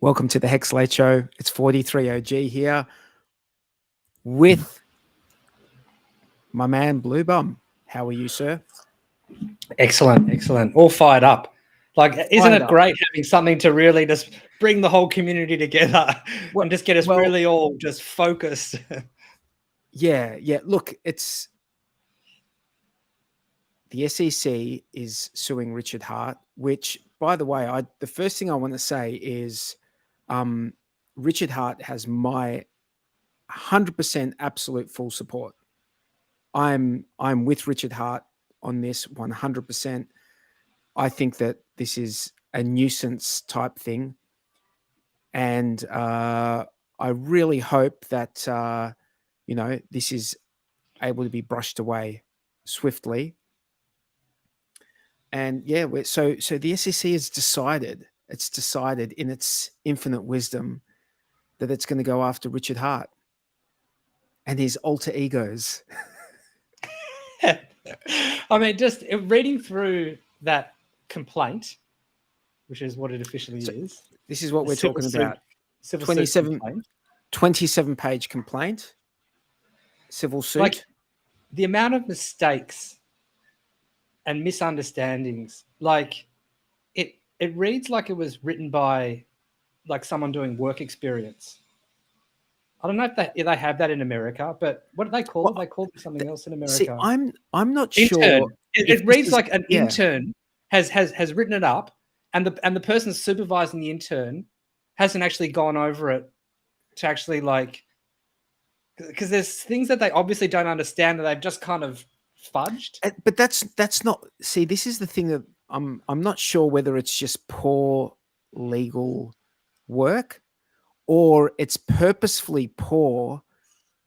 Welcome to the HEX Late Show. It's 43 OG here with my man Blue Bum. How are you, sir? Excellent, excellent. All fired up. Like, isn't it great having something to really just bring the whole community together and just get us really all just focused? Yeah. Look, it's the SEC is suing Richard Hart, which, by the way, the first thing I want to say is Richard Hart has my 100% absolute full support. I'm with Richard Hart on this 100%. I think that this is a nuisance type thing. And I really hope that, this is able to be brushed away swiftly. And yeah, so the SEC has decided, in its infinite wisdom that it's going to go after Richard Hart and his alter egos. I mean, just reading through that complaint, which is what it officially is. This is what we're talking about. 27-page complaint, civil suit. Like, the amount of mistakes and misunderstandings, like it reads like it was written by like someone doing work experience. I don't know if they have that in America, but what do they call it? They call it something else in America. See, I'm not intern. sure. It reads like an intern has written it up, and the person supervising the intern hasn't actually gone over it to actually, like, because there's things that they obviously don't understand that they've just kind of fudged. But that's not. See, this is the thing that I'm not sure whether it's just poor legal work or it's purposefully poor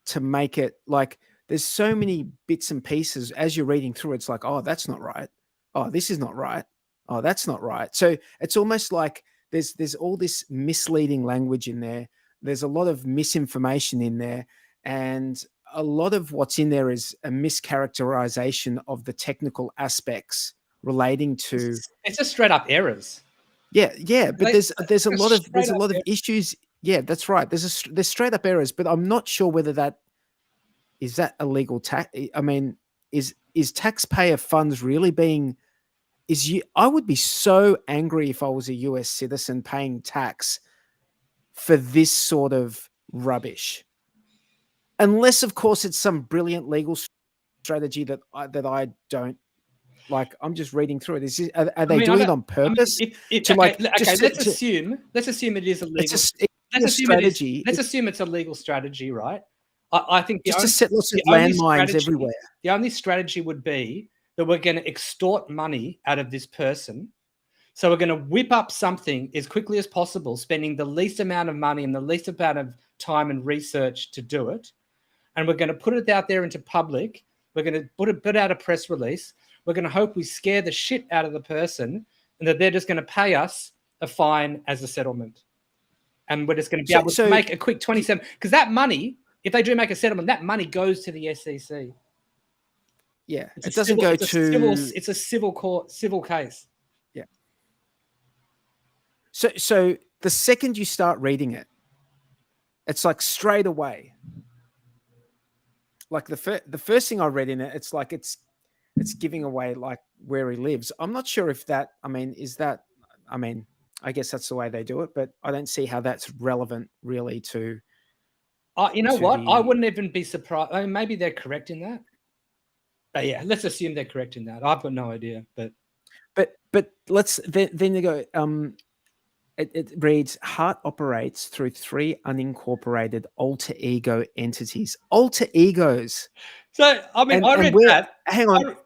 to make it like there's so many bits and pieces as you're reading through. It's like, oh, that's not right. Oh, this is not right. Oh, that's not right. So it's almost like there's all this misleading language in there. There's a lot of misinformation in there, and a lot of what's in there is a mischaracterization of the technical aspects relating to. It's just straight up errors. Yeah, but there's a lot of issues. Yeah, that's right. There's straight up errors, but I'm not sure whether that is illegal tax. I mean, is taxpayer funds really being? I would be so angry if I was a US citizen paying tax for this sort of rubbish. Unless, of course, it's some brilliant legal strategy that I don't like. I'm just reading through it. Are they doing it on purpose? Let's assume it is a legal. Let's assume it's a legal strategy, right? I think just to set lots of landmines everywhere. The only strategy would be that we're going to extort money out of this person. So we're going to whip up something as quickly as possible, spending the least amount of money and the least amount of time and research to do it. And we're going to put it out there into public. We're going to put out a press release. We're going to hope we scare the shit out of the person and that they're just going to pay us a fine as a settlement. And we're just going to be able to make a quick 27. Because that money, if they do make a settlement, that money goes to the SEC. Yeah, it doesn't go to... It's a civil case. Yeah. So the second you start reading it, it's like straight away. Like the first thing I read in it, it's like it's giving away like where he lives. I'm not sure if that, I guess that's the way they do it, but I don't see how that's relevant really to... you know what? I wouldn't even be surprised. I mean, maybe they're correct in that. But yeah, let's assume they're correct in that. I've got no idea, but let's then you go. It reads, Hart operates through 3 unincorporated alter ego entities. Alter egos. So I mean, I read that. Hang on.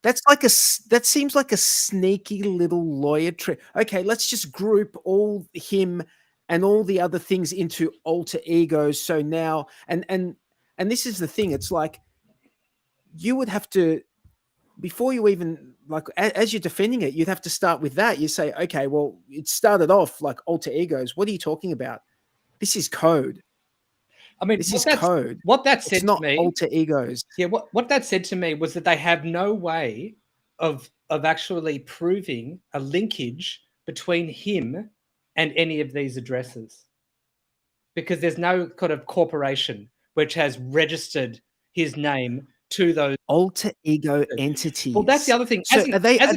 That seems like a sneaky little lawyer trick. Okay, let's just group all him and all the other things into alter egos. So now, and this is the thing. It's like you would have to, before you even, like, as you're defending it, you'd have to start with that. You say, okay, well, it started off like alter egos. What are you talking about? This is code. I mean, this is code. What that said to me, alter egos. Yeah, what that said to me was that they have no way of actually proving a linkage between him and any of these addresses, because there's no kind of corporation which has registered his name to those alter ego entities. Well, that's the other thing. So are they? As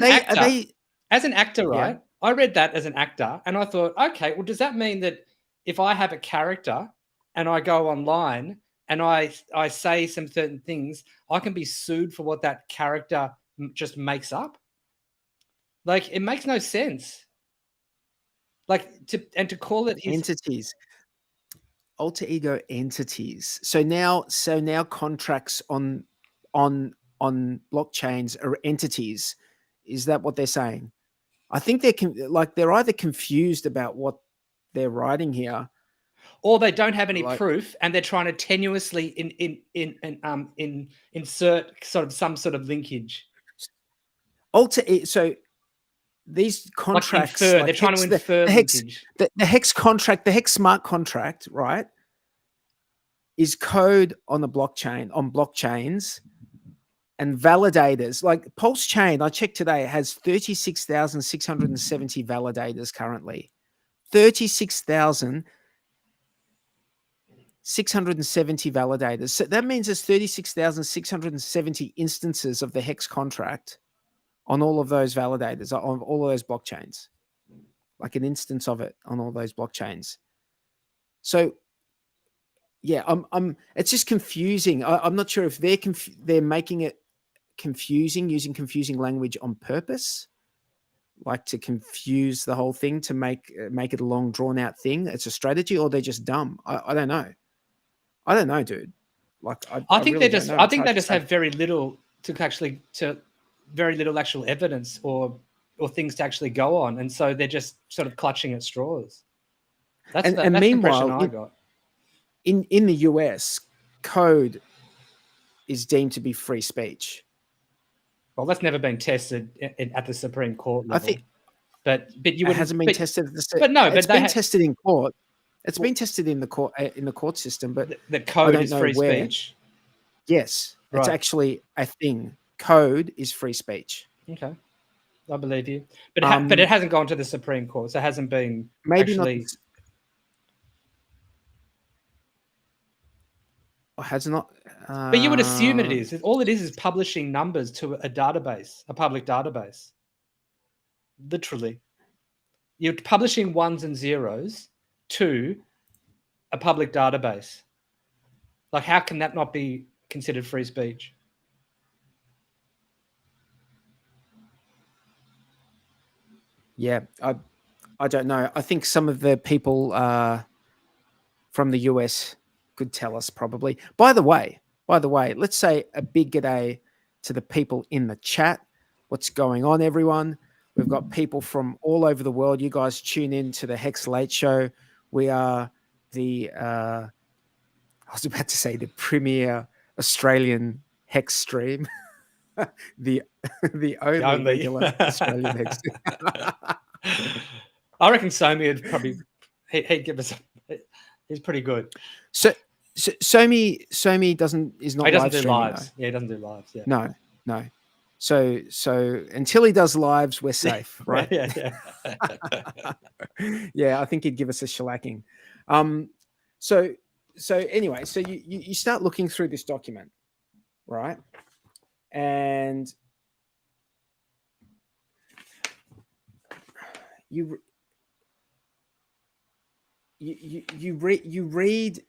an actor, Yeah. right? I read that as an actor, and I thought, okay, well, does that mean that if I have a character and I go online and I say some certain things, I can be sued for what that character just makes up? Like, it makes no sense. Like, to call it his entities, alter ego entities. So now contracts on blockchains are entities. Is that what they're saying? I think they're either confused about what they're writing here, or they don't have any proof, and they're trying to tenuously insert some sort of linkage. So these contracts, they're trying to infer linkage. The HEX contract, the HEX smart contract, right, is code on the blockchain, on blockchains, and validators. Like PulseChain, I checked today, it has 36,670 validators currently. 36,670 validators. So that means there's 36,670 instances of the HEX contract on all of those validators, on all of those blockchains, like an instance of it on all those blockchains. So yeah, it's just confusing. I'm not sure if they're making it confusing, using confusing language on purpose, like to confuse the whole thing, to make it a long drawn out thing. It's a strategy, or they're just dumb. I don't know. I don't know, dude. Like I think really they just have very little very little actual evidence or things to actually go on, and so they're just sort of clutching at straws. That's the impression I got. In the US, code is deemed to be free speech. Well, that's never been tested at the Supreme Court level. I think, but you would hasn't been tested at the. But no, it's been tested in court. It's been tested in the court system, but the code is free speech. Yes, right. It's actually a thing. Code is free speech. Okay, I believe you, but it hasn't gone to the Supreme Court, so it hasn't been maybe actually. Not, has not. But you would assume it is. All it is publishing numbers to a database, a public database. Literally, you're publishing ones and zeros to a public database. Like, how can that not be considered free speech? Yeah, I don't know. I think some of the people from the US could tell us probably. By the way, let's say a big g'day to the people in the chat. What's going on, everyone? We've got people from all over the world. You guys tune in to the HEX Late Show. We are the, I was about to say the premier Australian HEX stream. the only regular Australian HEX stream. I reckon Somi would probably, he'd give us, he's pretty good. So Somi is not. He doesn't live do lives. Though. Yeah, he doesn't do lives. Yeah. No. So until he does lives, we're safe, right? Yeah. Yeah, I think he'd give us a shellacking. So anyway, so you start looking through this document, right? And you read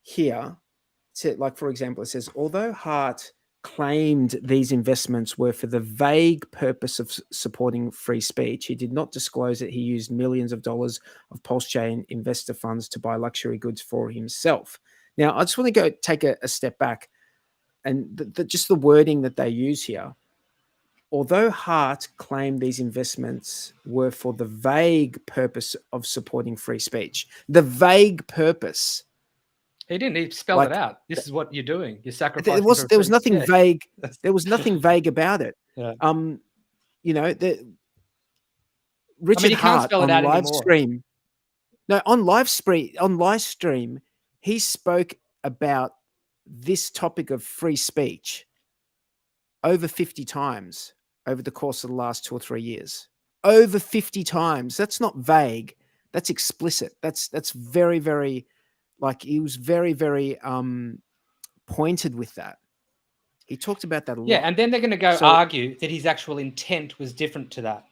here, to, like, for example, it says, although Hart claimed these investments were for the vague purpose of supporting free speech, he did not disclose that he used millions of dollars of PulseChain investor funds to buy luxury goods for himself. Now, I just want to go take a step back, and just the wording that they use here. Although Hart claimed these investments were for the vague purpose of supporting free speech, the vague purpose. He didn't. He spelled it out. This is what you're doing. You're sacrificing. There was nothing vague. There was nothing vague about it. Yeah. You know, Richard Hart on live stream. No, on live stream, he spoke about this topic of free speech over 50 times over the course of the last 2 or 3 years. over 50 times. That's not vague. That's explicit. That's very, very, like, he was very, very pointed with that. He talked about that a lot. Yeah, and then they're going to go argue that his actual intent was different to that.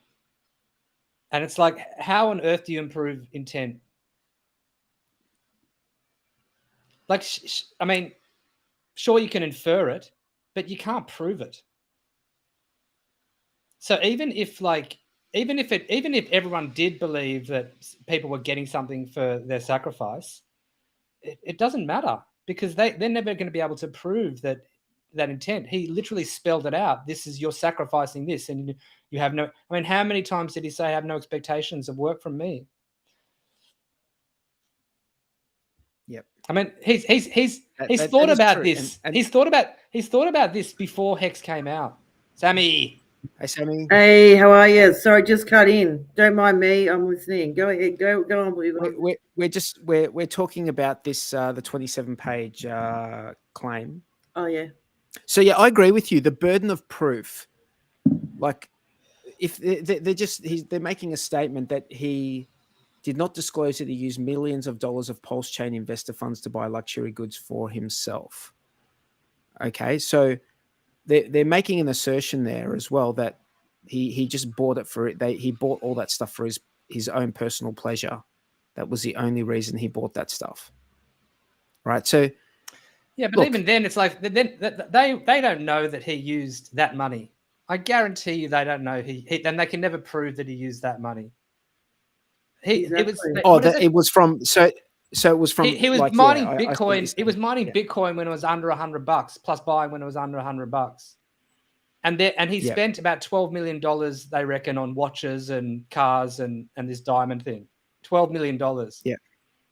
And it's like, how on earth do you improve intent? Like, I mean, sure, you can infer it, but you can't prove it. So even if everyone did believe that people were getting something for their sacrifice, it doesn't matter, because they're never going to be able to prove that intent. He literally spelled it out. This is, you're sacrificing this, and you have no. I mean, how many times did he say, "I have no expectations of work from me"? Yep. I mean, he's thought about this. And he's thought about this before HEX came out. Sammy. Hey, Sammy. Hey, how are you? Sorry, just cut in. Don't mind me. I'm listening. Go ahead. Go on. We're talking about this the 27-page claim. Oh yeah. So yeah, I agree with you. The burden of proof, like, if they're making a statement that he did not disclose that he used millions of dollars of PulseChain investor funds to buy luxury goods for himself. Okay, so they're making an assertion there as well that he just bought it for it. He bought all that stuff for his own personal pleasure. That was the only reason he bought that stuff. Right. So yeah, but look, even then, it's like then they don't know that he used that money. I guarantee you, they don't know and they can never prove that he used that money. It was from he was mining Bitcoin. He was mining Bitcoin when it was under $100, plus buying when it was under $100. And he spent about $12 million, they reckon, on watches and cars and this diamond thing. $12 million. Yeah.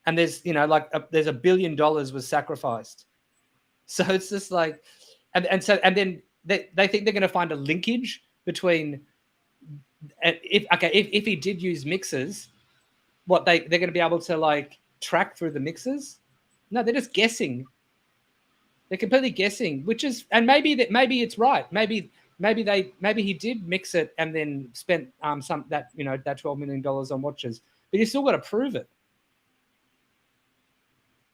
And there's, there's $1 billion was sacrificed. So it's just like, and then they think they're going to find a linkage between, if he did use mixers, what they're going to be able to like track through the mixers? No, they're just guessing. They're completely guessing, which is, and maybe it's right. Maybe he did mix it and then spent that $12 million on watches, but you still got to prove it.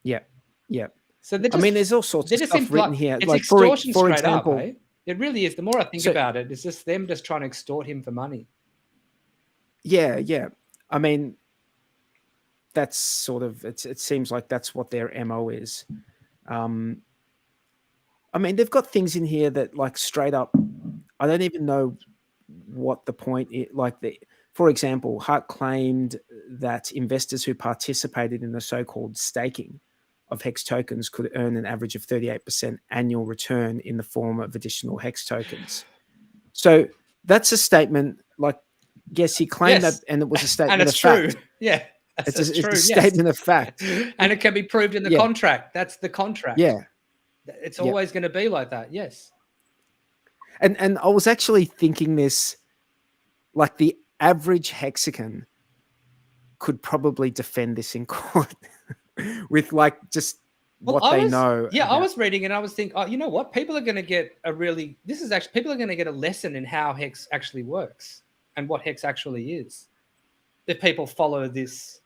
Yeah, yeah. So there's all sorts of stuff written here. It's like extortion for straight example, up. Eh? It really is. The more I think about it, it's just them just trying to extort him for money. Yeah, yeah. I mean, that's sort of it seems like that's what their MO is. I mean, they've got things in here that, like, straight up, I don't even know what the point is. Like, for example, Hart claimed that investors who participated in the so-called staking of HEX tokens could earn an average of 38% annual return in the form of additional HEX tokens. So that's a statement. Like, yes, he claimed that, and it was a statement and it's of true. fact. Yeah, it's a statement of fact, and it can be proved in the contract. That's the contract. Yeah, it's always going to be like that. Yes, and I was actually thinking this, like, the average Hexican could probably defend this in court. With, like, just what they know. Yeah, I was reading and I was thinking, you know what? People are going to get people are going to get a lesson in how HEX actually works and what HEX actually is. If people follow this,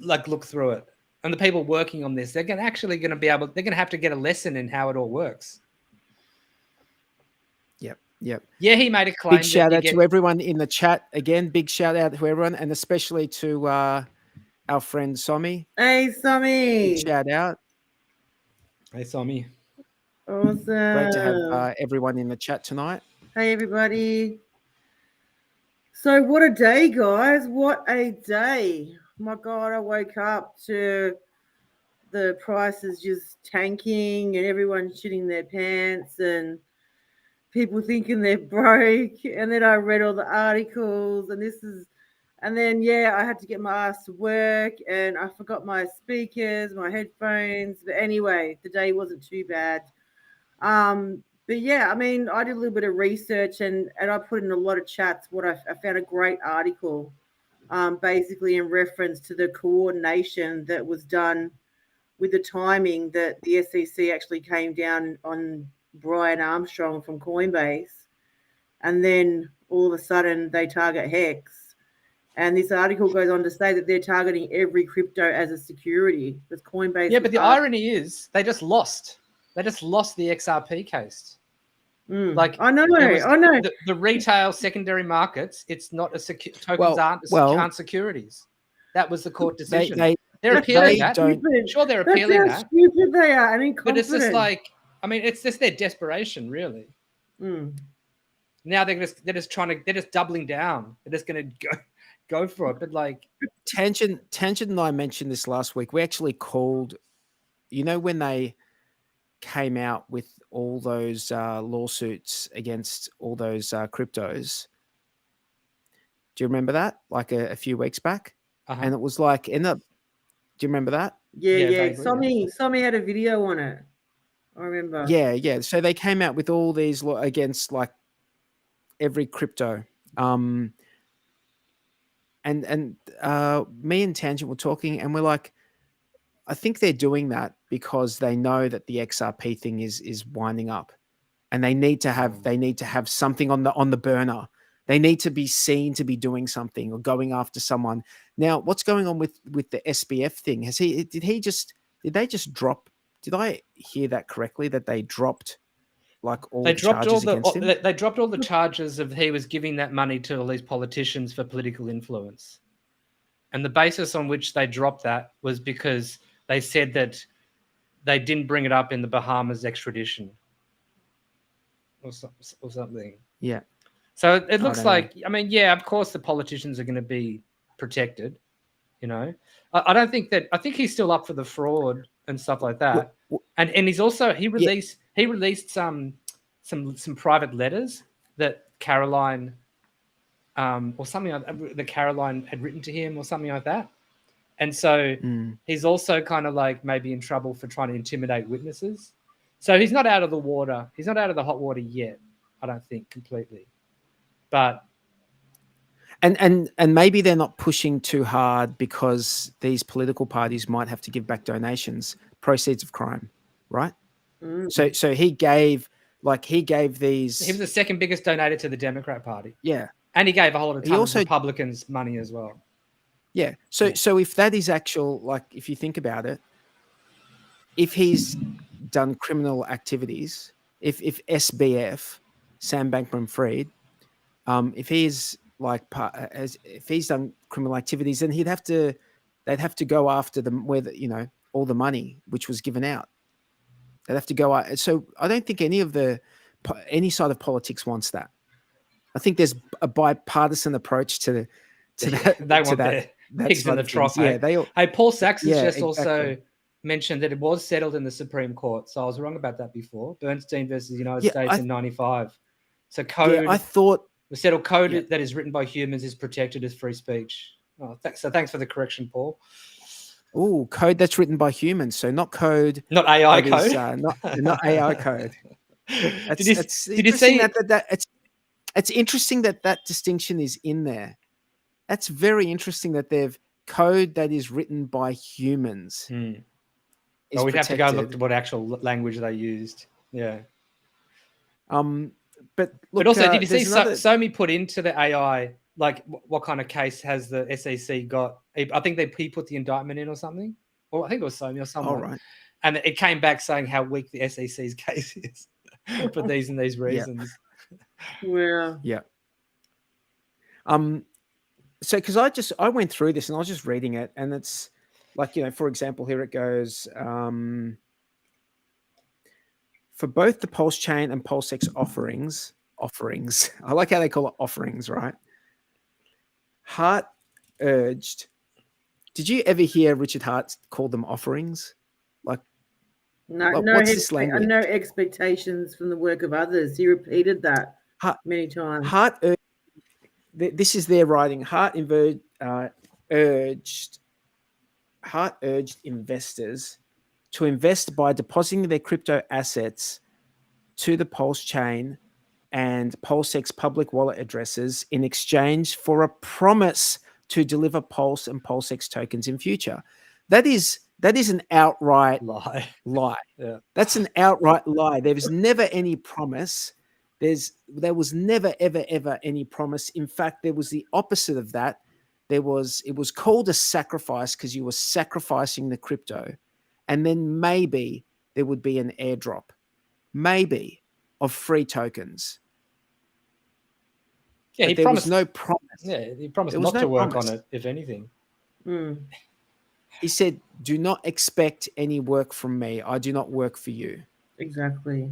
like, look through it, and the people working on this, they're going to have to get a lesson in how it all works. Yep. Yeah, he made a claim. Big shout out to everyone in the chat. Again, big shout out to everyone, and especially to our friend Somi. Hey, Somi. Big shout out. Hey, Somi. Awesome. Great to have everyone in the chat tonight. Hey, everybody. So what a day, guys. What a day. My God, I woke up to the prices just tanking and everyone shitting their pants and people thinking they're broke. And then I read all the articles and then, I had to get my ass to work and I forgot my speakers, my headphones. But anyway, the day wasn't too bad. But yeah, I mean, I did a little bit of research and I put in a lot of chats. I found a great article, basically in reference to the coordination that was done with the timing that the SEC actually came down on Brian Armstrong from Coinbase. And then all of a sudden they target HEX. And this article goes on to say that they're targeting every crypto as a security. That's Coinbase. Yeah, but the irony is they just lost. They just lost the XRP case. Like I know. The retail secondary markets. It's not a tokens aren't securities. That was the court decision. They're appealing that. Sure, they're appealing that. That's how stupid they are and incompetent. But it's just like, I mean, it's just their desperation, really. Now they're just doubling down. They're just going to go for it. But like, Tangent and I mentioned this last week. We actually called, when they came out with all those lawsuits against all those cryptos. Do you remember that? Like a few weeks back? And it was like, do you remember that? Yeah. Somi had a video on it. I remember. Yeah. So they came out with all these against like every crypto. And me and Tangent were talking, and we're like, I think they're doing that because they know that the XRP thing is winding up, and they need to have something on the burner. They need to be seen to be doing something or going after someone. Now, what's going on with the SBF thing? Did they just drop? Did I hear that correctly? That they dropped charges against him? They dropped all the charges of he was giving that money to all these politicians for political influence. And the basis on which they dropped that was because they said that they didn't bring it up in the Bahamas extradition or something. Yeah. So it looks like, I mean, yeah, of course the politicians are going to be protected, I don't think that, I think he's still up for the fraud and stuff like that. And he's also, he released some private letters that Caroline, or something like that Caroline had written to him or something like that. And so he's also kind of like maybe in trouble for trying to intimidate witnesses. So he's not out of the water. He's not out of the hot water yet, I don't think, completely. But and maybe they're not pushing too hard because these political parties might have to give back donations, proceeds of crime, right? So he gave these. He was the second biggest donator to the Democrat Party. Yeah. And he gave a whole lot of tons of Republicans money as well. Yeah. So if that is actual, like, if you think about it, if he's done criminal activities, if SBF, Sam Bankman-Fried, if he's if he's done criminal activities, then they'd have to go after them where all the money which was given out. They'd have to go out. So I don't think any side of politics wants that. I think there's a bipartisan approach to that. They want their pigs in the trough. Yeah, hey, Paul Sachs has also mentioned that it was settled in the Supreme Court. So I was wrong about that before. Bernstein versus United States in 95. So code. I thought the settled code that is written by humans is protected as free speech. Oh, so thanks for the correction, Paul. Oh, code that's written by humans, so not code, not AI code, not AI code. Did you see that? It's interesting that distinction is in there. That's very interesting that they've code that is written by humans. Well, we'd have to go look at what actual language they used. Yeah. But also, did you see Somi put into the AI, like what kind of case has the SEC got? I think he put the indictment in or something. Or I think it was Somi or someone. Right. And it came back saying how weak the SEC's case is for these and these reasons. Yeah. Yeah. So because I went through this and I was just reading it, and it's like, for example, here it goes. For both the PulseChain and PulseX offerings, I like how they call it offerings, right? Hart urged. Did you ever hear Richard Hart call them offerings? What's this language? No expectations from the work of others. He repeated that many times. Hart urged. This is their writing. Hart urged investors to invest by depositing their crypto assets to the PulseChain and PulseX public wallet addresses in exchange for a promise to deliver Pulse and PulseX tokens in future. That is an outright lie. Yeah. That's an outright lie. There is never any promise There was never, ever, ever any promise. In fact, there was the opposite of that. It was called a sacrifice because you were sacrificing the crypto, and then maybe there would be an airdrop, maybe, of free tokens. Yeah, but there was no promise. Yeah, he promised There was not no to work promise. on it, if anything. He said, "Do not expect any work from me. I do not work for you." Exactly.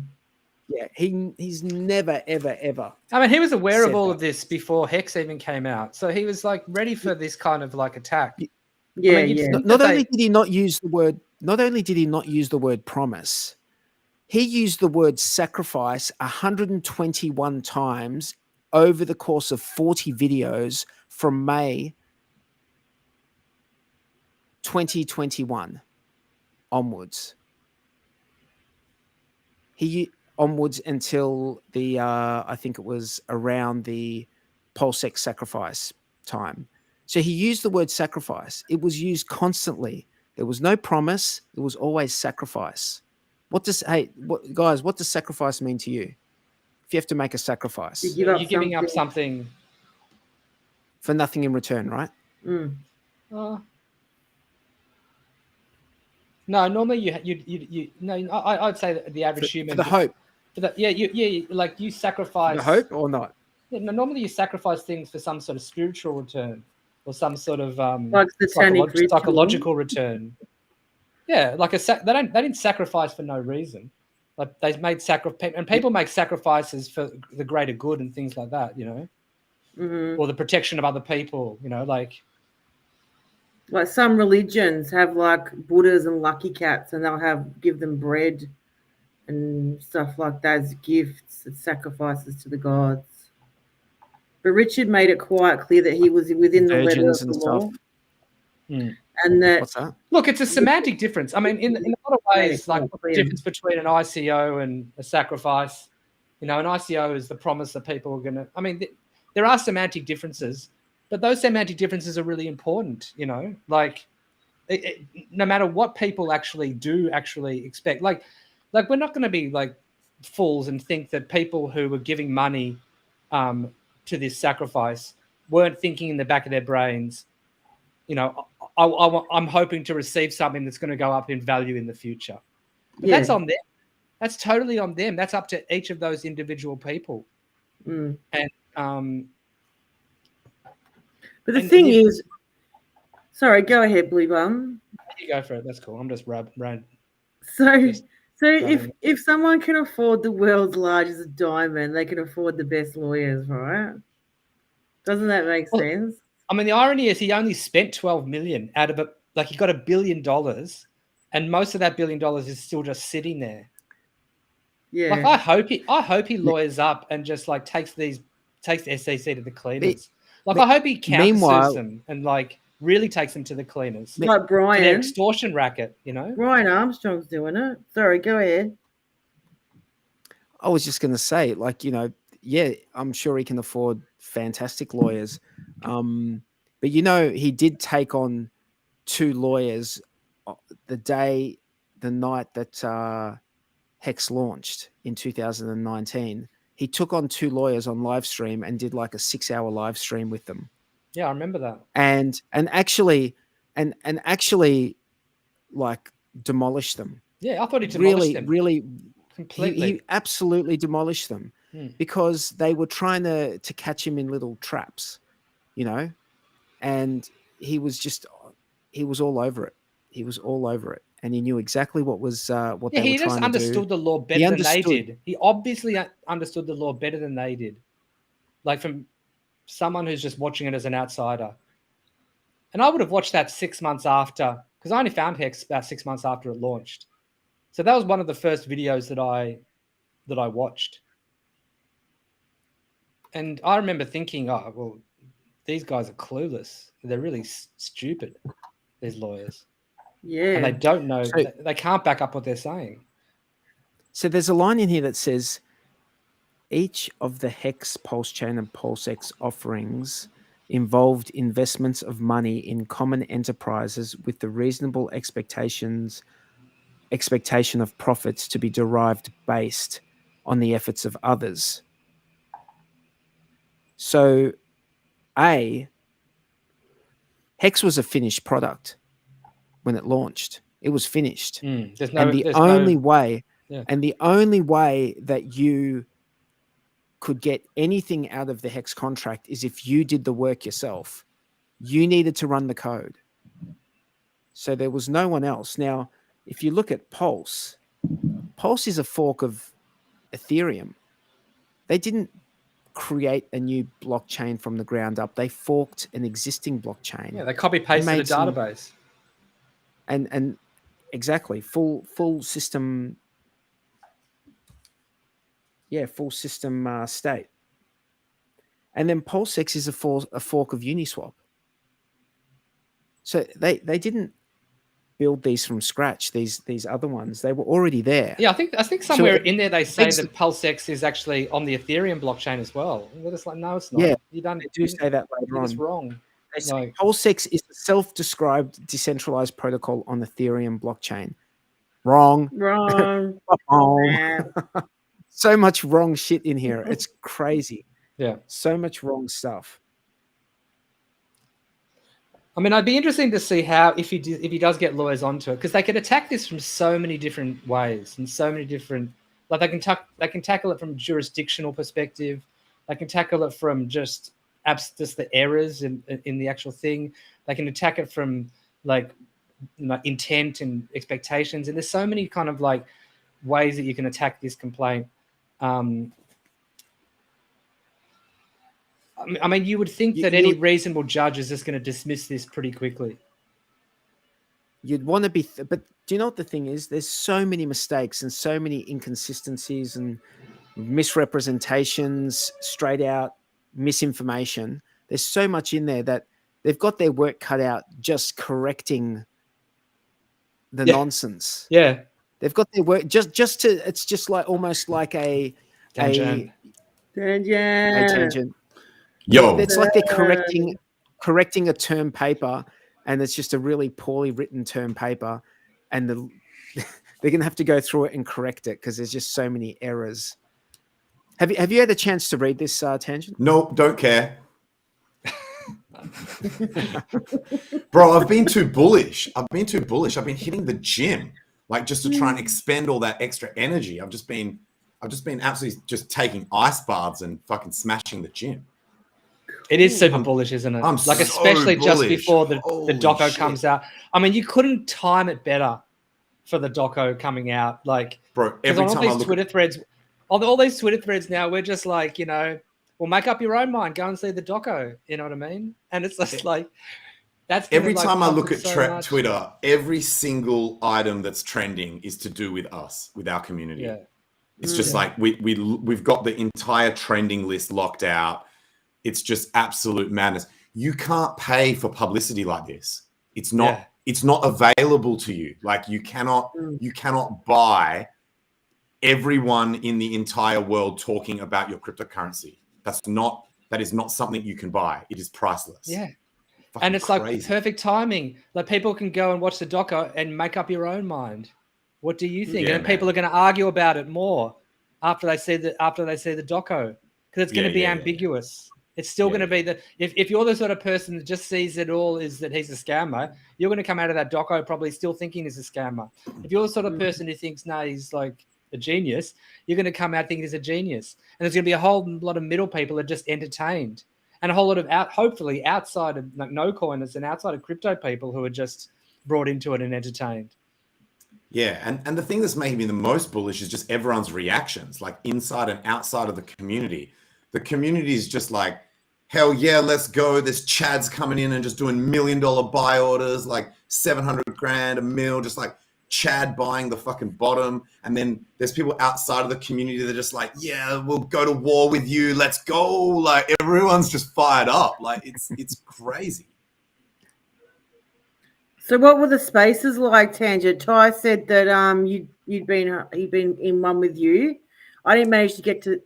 Yeah, he's never, ever, ever. I mean, he was aware of said all that. of this before HEX even came out, so he was like ready for this kind of like attack. Yeah, I mean, yeah. think Not that only did he not use the word, promise, he used the word sacrifice 121 times over the course of 40 videos from May 2021 onwards. Onwards until the I think it was around the PulseChain sacrifice time. So he used the word sacrifice. It was used constantly. There was no promise. There was always sacrifice. What does sacrifice mean to you? If you have to make a sacrifice, you're giving up something for nothing in return, right? No, normally you no. I'd say that the average human for the hope. For that, like you sacrifice The hope or not? Yeah, no, normally you sacrifice things for some sort of spiritual return or some sort of like psychological return. Yeah, like they didn't sacrifice for no reason. Like they made sacrifice, and people make sacrifices for the greater good and things like that, you know, or the protection of other people, you know, like some religions have like Buddhas and lucky cats, and they'll give them bread and stuff like that as gifts and sacrifices to the gods. But Richard made it quite clear that he was within the letter of the law. And that, what's that? Look, it's a semantic difference. I mean, in a lot of ways, like the difference between an ICO and a sacrifice, you know, an ICO is the promise that people are going to, I mean, there are semantic differences, but those semantic differences are really important, you know, like no matter what people actually expect, like we're not going to be like fools and think that people who were giving money to this sacrifice weren't thinking in the back of their brains, you know, I'm hoping to receive something that's going to go up in value in the future. But that's on them. That's totally on them. That's up to each of those individual people. And but the thing is, sorry, go ahead, Blue Bum. You go for it. That's cool. I'm just ranting. So if someone can afford the world's largest diamond, they can afford the best lawyers, right? Doesn't that make sense? I mean, the irony is he only spent 12 million out of it. Like he got $1 billion, and most of that $1 billion is still just sitting there. Yeah. Like I hope he lawyers up and just like takes the SEC to the cleaners. I hope he countersues them and like really takes them to the cleaners. Like Brian. To their extortion racket, you know? Brian Armstrong's doing it. Sorry, go ahead. I was just going to say, like, you know, yeah, I'm sure he can afford fantastic lawyers. But, you know, he did take on 2 lawyers the night that HEX launched in 2019. He took on 2 lawyers on live stream and did like a 6-hour live stream with them. Yeah, I remember that. And actually like demolished them. Yeah, I thought he demolished them. Really completely. He absolutely demolished them because they were trying to catch him in little traps, you know, and he was all over it. He was all over it, and he knew exactly what they were trying to do. He just understood the law better than they did. He obviously understood the law better than they did. Like from someone who's just watching it as an outsider. And I would have watched that 6 months after, because I only found HEX about 6 months after it launched. So that was one of the first videos that I watched. And I remember thinking, oh, well, these guys are clueless. They're really stupid, these lawyers. Yeah. And they don't know, they can't back up what they're saying. So there's a line in here that says, each of the HEX, PulseChain, and PulseX offerings involved investments of money in common enterprises with the reasonable expectation of profits to be derived based on the efforts of others. So, HEX was a finished product when it launched. It was finished. There's no, and the there's only no, way, yeah. and the only way that you could get anything out of the HEX contract is if you did the work yourself. You needed to run the code. So there was no one else. Now, if you look at Pulse is a fork of Ethereum. They didn't create a new blockchain from the ground up. They forked an existing blockchain. Yeah, they copy pasted a database. And exactly, full system. Yeah, full system state. And then PulseX is a fork of Uniswap. So they didn't build these from scratch. These other ones, they were already there. Yeah, I think somewhere in there they say that PulseX is actually on the Ethereum blockchain as well. They're just like, no, it's not. Yeah, they do say that later on. It's wrong. They say PulseX is a self-described decentralized protocol on the Ethereum blockchain. Wrong. Wrong. So much wrong shit in here. It's crazy. Yeah. So much wrong stuff. I mean, I'd be interesting to see how if he does get lawyers onto it, because they could attack this from so many different ways and so many different. Like they can tackle it from a jurisdictional perspective. They can tackle it from just the errors in the actual thing. They can attack it from like intent and expectations. And there's so many kind of like ways that you can attack this complaint. I mean, you would think that any reasonable judge is just going to dismiss this pretty quickly. You'd want to be, but do you know what the thing is? There's so many mistakes and so many inconsistencies and misrepresentations, straight out misinformation. There's so much in there that they've got their work cut out just correcting the nonsense. Yeah. They've got their work just to, it's just like almost like a tangent. Yo, it's like they're correcting a term paper, and it's just a really poorly written term paper, and they're going to have to go through it and correct it because there's just so many errors. Have you had a chance to read this tangent? Nope, don't care. Bro, I've been too bullish. I've been hitting the gym, like just to try and expend all that extra energy. I've just been absolutely just taking ice baths and fucking smashing the gym. It is super bullish, isn't it? Like, especially just before the doco comes out. I mean, you couldn't time it better for the doco coming out. Like, bro, every time on all these Twitter threads now, we're just like, well, make up your own mind. Go and see the doco. You know what I mean? And it's just like, that's every time I look at Twitter, every single item that's trending is to do with us, with our community. Yeah. It's just like we've got the entire trending list locked out. It's just absolute madness. You can't pay for publicity like this. It's not available to you. Like you cannot buy everyone in the entire world talking about your cryptocurrency. That is not something you can buy. It is priceless. Yeah. Fucking and it's crazy. Like perfect timing. Like people can go and watch the doco and make up your own mind. What do you think? And people are going to argue about it more after they see the doco, because it's going to be ambiguous. It's still going to be if you're the sort of person that just sees it all is that he's a scammer, you're going to come out of that doco probably still thinking he's a scammer. If you're the sort of person who thinks, no, he's like a genius, you're going to come out thinking he's a genius. And there's going to be a whole lot of middle people that are just entertained, and a whole lot of hopefully outside of like no coiners and outside of crypto people who are just brought into it and entertained. Yeah, and the thing that's making me the most bullish is just everyone's reactions, like inside and outside of the community. The community is just like, hell yeah, let's go. There's Chads coming in and just doing $1 million buy orders, like 700 grand, $1 million, just like Chad buying the fucking bottom. And then there's people outside of the community that are just like, yeah, we'll go to war with you. Let's go. Like everyone's just fired up. Like it's crazy. So what were the spaces like, Tangent? Ty said that he'd been in one with you. I didn't manage to get to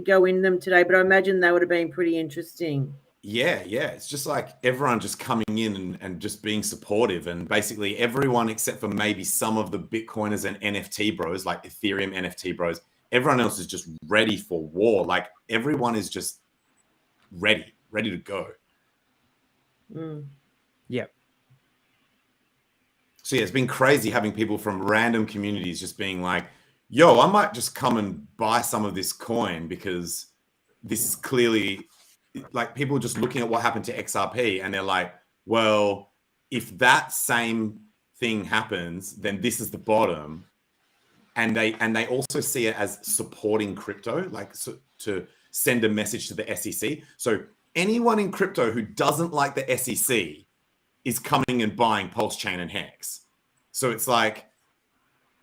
go in them today, but I imagine they would have been pretty interesting. Yeah. It's just like everyone just coming in and just being supportive, and basically everyone except for maybe some of the Bitcoiners and NFT bros, like Ethereum NFT bros, everyone else is just ready for war. Like everyone is just ready to go. Yeah. So yeah, it's been crazy having people from random communities just being like, yo, I might just come and buy some of this coin because this is clearly like people just looking at what happened to XRP and they're like, well, if that same thing happens, then this is the bottom. And they also see it as supporting crypto, like so, to send a message to the SEC. So anyone in crypto who doesn't like the SEC is coming and buying PulseChain and HEX. So it's like,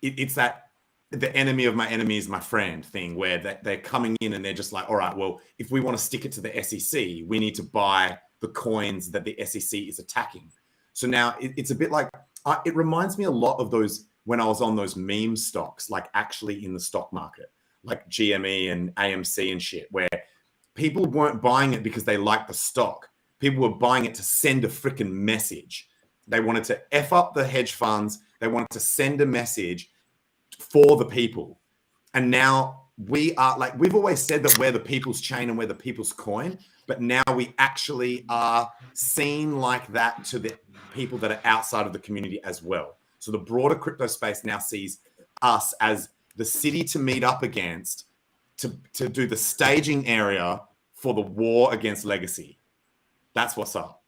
it's that the enemy of my enemy is my friend thing where they're coming in and they're just like, all right, well, if we want to stick it to the SEC, we need to buy the coins that the SEC is attacking. So now it's a bit like, it reminds me a lot of those when I was on those meme stocks, like actually in the stock market, like GME and AMC and shit, where people weren't buying it because they liked the stock. People were buying it to send a freaking message. They wanted to F up the hedge funds. They wanted to send a message for the people. And now we are like, we've always said that we're the people's chain and we're the people's coin, but now we actually are seen like that to the people that are outside of the community as well. So the broader crypto space now sees us as the city to meet up against, to do the staging area for the war against legacy. That's what's up.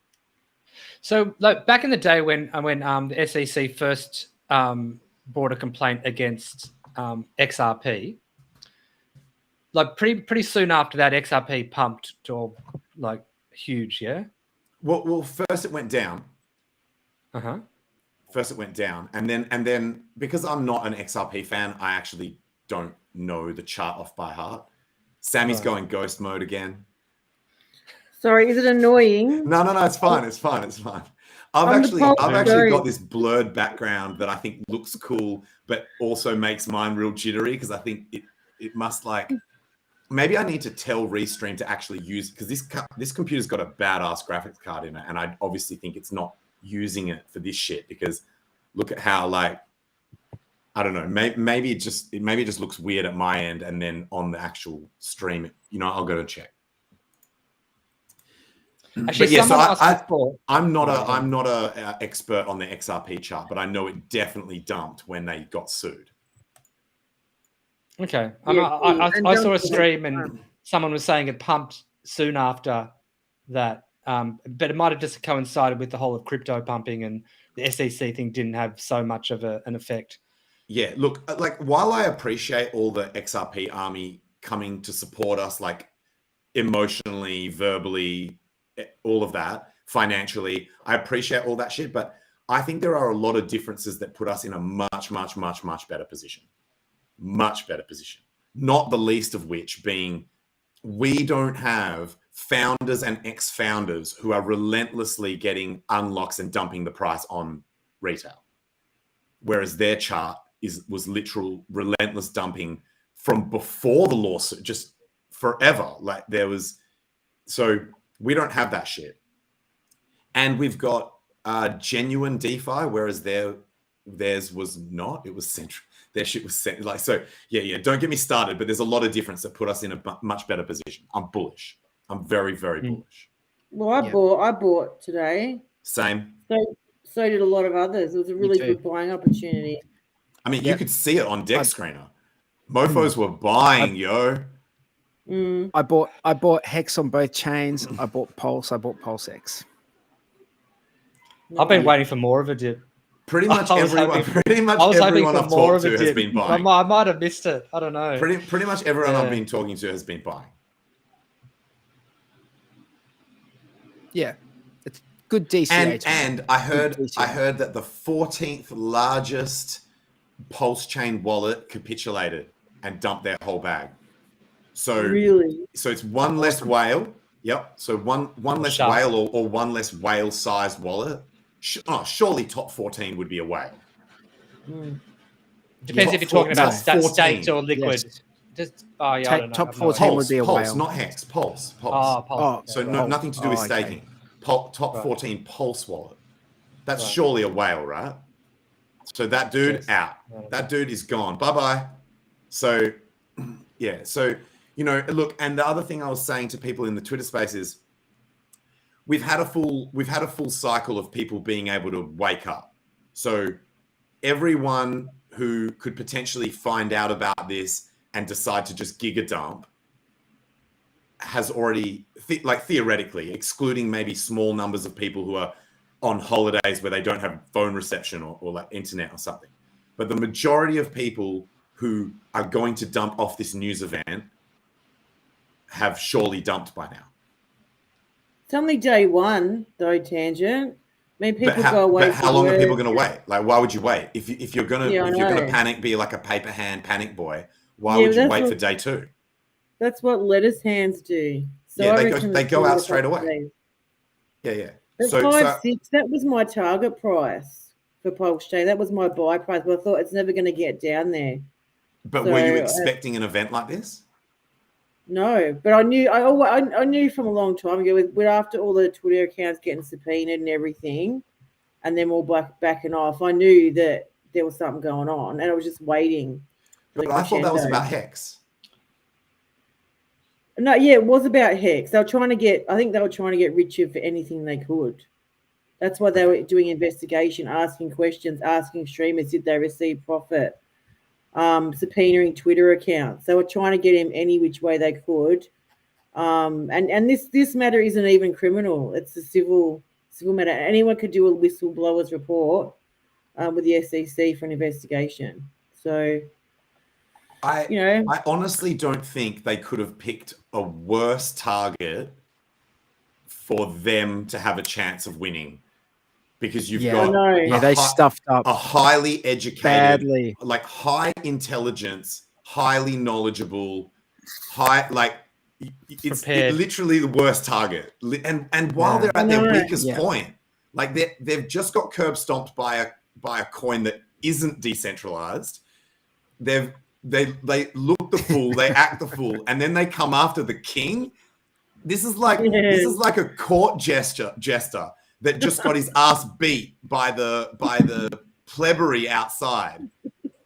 So, like back in the day when the SEC first brought a complaint against XRP, like pretty soon after that, XRP pumped to like huge, yeah. Well, first it went down. First it went down, and then because I'm not an XRP fan, I actually don't know the chart off by heart. Sammy's going ghost mode again. Sorry, is it annoying? No, it's fine. It's fine. I've actually got this blurred background that I think looks cool, but also makes mine real jittery because I think it must like, maybe I need to tell Restream to actually use, because this computer's got a badass graphics card in it, and I obviously think it's not using it for this shit because look at how like, I don't know, maybe it just looks weird at my end, and then on the actual stream, I'll go and check. Actually, but yeah, so I'm not a expert on the XRP chart, but I know it definitely dumped when they got sued. Okay, I saw a stream and someone was saying it pumped soon after that, but it might have just coincided with the whole of crypto pumping, and the SEC thing didn't have so much of an effect. Yeah, look, like while I appreciate all the XRP army coming to support us, like emotionally, verbally, all of that, financially, I appreciate all that shit, but I think there are a lot of differences that put us in a much, much, much, much better position. Much better position. Not the least of which being we don't have founders and ex-founders who are relentlessly getting unlocks and dumping the price on retail. Whereas their chart was literal relentless dumping from before the lawsuit, just forever. Like so we don't have that shit. And we've got genuine DeFi, whereas theirs was not. It was central. Their shit was sent like, so yeah. Don't get me started, but there's a lot of difference that put us in a much better position. I'm bullish. I'm very, very bullish. Well, I bought today. Same. So did a lot of others. It was a really good buying opportunity. I mean, you could see it on Deck Screener. Mofos were buying, yo. I bought HEX on both chains. I bought Pulse. I bought PulseX. I've been waiting for more of a dip. Pretty much everyone I've talked to has been buying. I might have missed it. I don't know. Pretty much everyone I've been talking to has been buying. Yeah, it's good DCA. And I heard that the 14th largest PulseChain wallet capitulated and dumped their whole bag. So really, so it's one less whale. Yep. So one less whale or one less whale-sized wallet. Surely top 14 would be a whale. Depends if you're talking about staked or liquid. Yes. Just I don't know. Top 14 would be a Pulse, whale. not HEX. Pulse. Pulse. So nothing to do with staking. Top 14 Pulse wallet. That's surely a whale, right? So that dude out. That dude is gone. Bye-bye. So, yeah. So, You know, look, and the other thing I was saying to people in the Twitter space is we've had a full cycle of people being able to wake up. So everyone who could potentially find out about this and decide to just giga dump has already, theoretically, excluding maybe small numbers of people who are on holidays where they don't have phone reception or like internet or something. But the majority of people who are going to dump off this news event have surely dumped by now. It's only day one, though, Tangent. I mean, people go away. But how long are people going to wait? Like, why would you wait? If you're gonna panic, be like a paper hand panic boy, why would you wait for day two? That's what lettuce hands do. So yeah, they go out straight away. Yeah. But So 5-6, that was my target price for PulseChain. That was my buy price, but I thought it's never going to get down there. But were you expecting an event like this? No, but I knew from a long time ago. We're after all the Twitter accounts getting subpoenaed and everything, and then all backing off. I knew that there was something going on, and I was just waiting. But I thought that was about HEX. No, yeah, it was about HEX. I think they were trying to get richer for anything they could. That's why they were doing investigation, asking questions, asking streamers, did they receive profit? Subpoenaing Twitter accounts. They were trying to get him any which way they could. And this matter isn't even criminal. It's a civil matter. Anyone could do a whistleblower's report with the SEC for an investigation. So I honestly don't think they could have picked a worse target for them to have a chance of winning, because you've got they stuffed up a highly educated, badly, like high intelligence, highly knowledgeable, it's literally the worst target. And while they're at their weakest point, like they've just got curb stomped by a coin that isn't decentralized. They look the fool, they act the fool, and then they come after the king. This is like a court jester that just got his ass beat by the plebeian outside,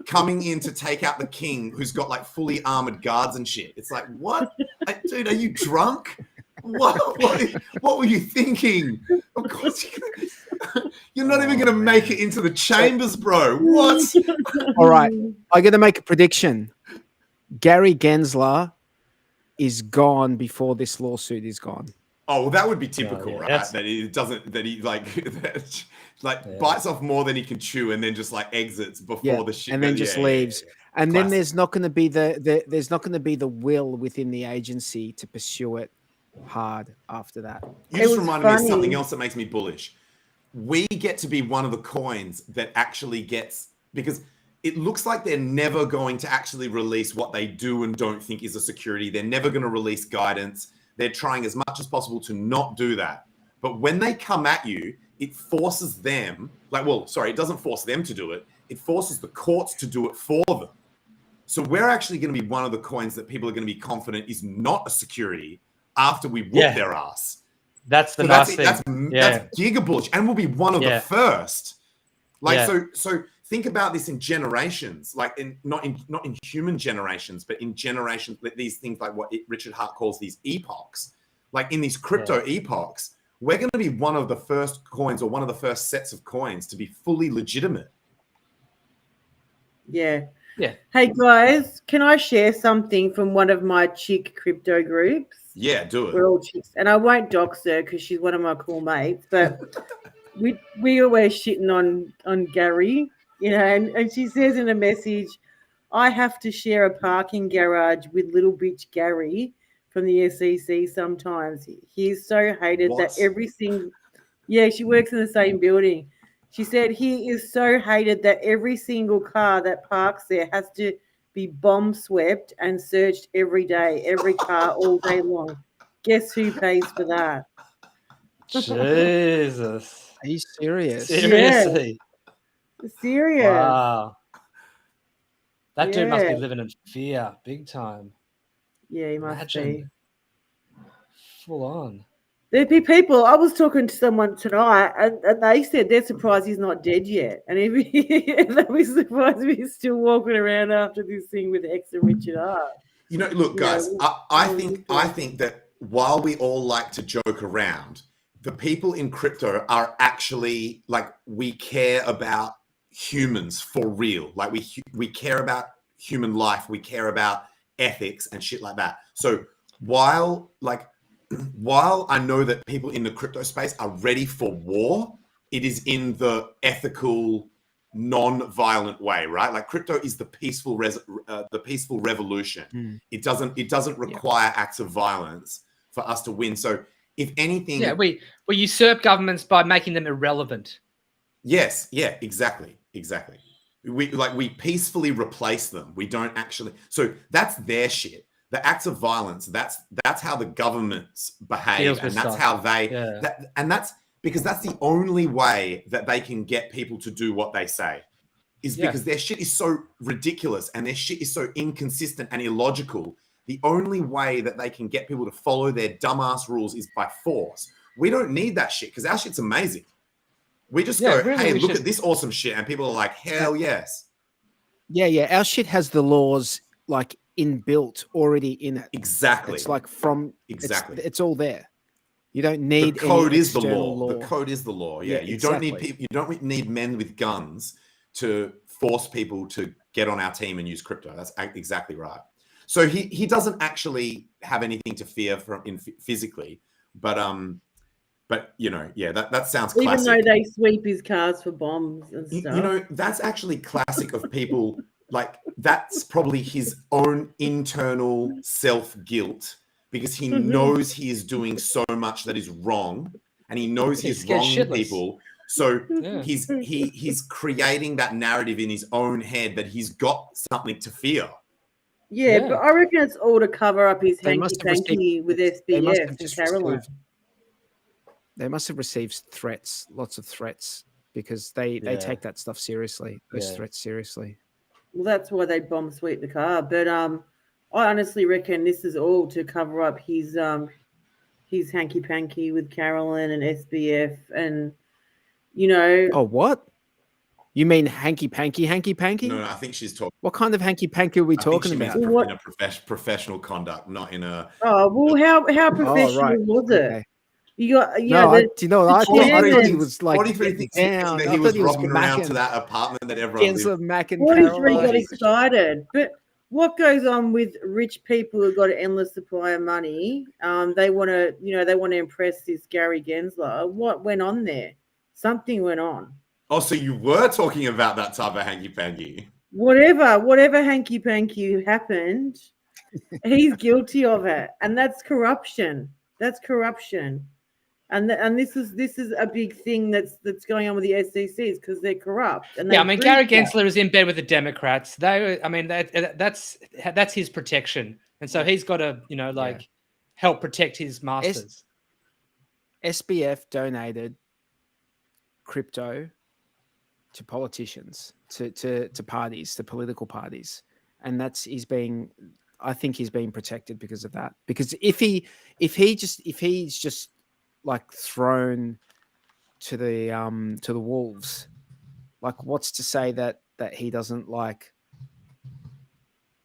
coming in to take out the king, who's got like fully armored guards and shit. It's like, what, dude? Are you drunk? What were you thinking? Of course you're not even going to make it into the chambers, bro. What? All right, I'm going to make a prediction. Gary Gensler is gone before this lawsuit is gone. Oh, well, that would be typical, right? That he doesn't, that he bites off more than he can chew, and then just like exits before the shit, and then just leaves. And then there's not going to be the will within the agency to pursue it hard after that. You just reminded me of something else that makes me bullish. We get to be one of the coins that actually gets, because it looks like they're never going to actually release what they do and don't think is a security. They're never going to release guidance. They're trying as much as possible to not do that. But when they come at you, it forces them, it doesn't force them to do it. It forces the courts to do it for them. So we're actually going to be one of the coins that people are going to be confident is not a security after we whoop their ass. That's the nice thing. That's giga bullish, and we'll be one of the first. So think about this in generations, like not in human generations, but in generations. These things like what Richard Hart calls these epochs, like in these crypto epochs, we're going to be one of the first coins or one of the first sets of coins to be fully legitimate. Yeah. Hey guys, can I share something from one of my chick crypto groups? Yeah, do it. We're all chicks, and I won't dox her because she's one of my cool mates. But we always shitting on Gary, and she says in a message, "I have to share a parking garage with little bitch Gary from the SEC sometimes. He's so hated that every single she works in the same building." She said he is so hated that every single car that parks there has to be bomb swept and searched every day, every car all day long. Guess who pays for that? Jesus. Are you serious? Seriously? Yeah. Serious. Wow. That dude must be living in fear big time. Yeah, he must be. Full on. There'd be people. I was talking to someone tonight, and they said they're surprised he's not dead yet. And they'd be surprised if he's still walking around after this thing with HEX and Richard Hart. You know, look, guys, I think that while we all like to joke around, the people in crypto are actually like, we care about humans for real. Like we care about human life. We care about ethics and shit like that. So while I know that people in the crypto space are ready for war, it is in the ethical, non-violent way, right? Like crypto is the peaceful revolution. It doesn't require acts of violence for us to win. So if anything, we usurp governments by making them irrelevant. Yes, yeah, exactly. We peacefully replace them. We don't actually. So that's their shit. The acts of violence. That's how the governments behave, and that's how they. And that's because that's the only way that they can get people to do what they say, is because their shit is so ridiculous and their shit is so inconsistent and illogical. The only way that they can get people to follow their dumbass rules is by force. We don't need that shit because our shit's amazing. We just go, really, hey, look at this awesome shit. And people are like, hell yes. Yeah. Our shit has the laws like inbuilt already in it. Exactly. It's like it's all there. You don't need the code any is the law. The code is the law. Yeah. You don't need men with guns to force people to get on our team and use crypto. That's exactly right. So he doesn't actually have anything to fear from physically, but you know, that sounds classic. Even though they sweep his cars for bombs and stuff. You know, that's actually classic of people. Like that's probably his own internal self-guilt because he knows he is doing so much that is wrong, and he knows he's wronging people. So he's creating that narrative in his own head that he's got something to fear. Yeah, but I reckon it's all to cover up his hanky-panky with SBF and Caroline. They must have received threats, lots of threats, because they take that stuff seriously, those threats seriously. Well, that's why they bomb sweep the car. But I honestly reckon this is all to cover up his hanky-panky with Caroline and SBF and, you know. Oh, what? You mean hanky-panky? No, I think she's talking. What kind of hanky-panky are we talking about? In a professional conduct, not in a. Oh, well, how professional was it? Okay. You got, do you know what I thought? I thought he was like 43 thinks that he was robbing around to that apartment that everyone lived. 43 got excited, but what goes on with rich people who've got an endless supply of money? They want to impress this Gary Gensler. What went on there? Something went on. Oh, so you were talking about that type of hanky-panky. Whatever hanky-panky happened, he's guilty of it, and that's corruption. That's corruption. And this is a big thing that's going on with the SECs because they're corrupt. And Gary Gensler is in bed with the Democrats. That's his protection, and so he's got to help protect his masters. SBF donated crypto to politicians, to parties, to political parties, and I think he's being protected because of that. Because if he's just like thrown to the wolves, like what's to say that he doesn't like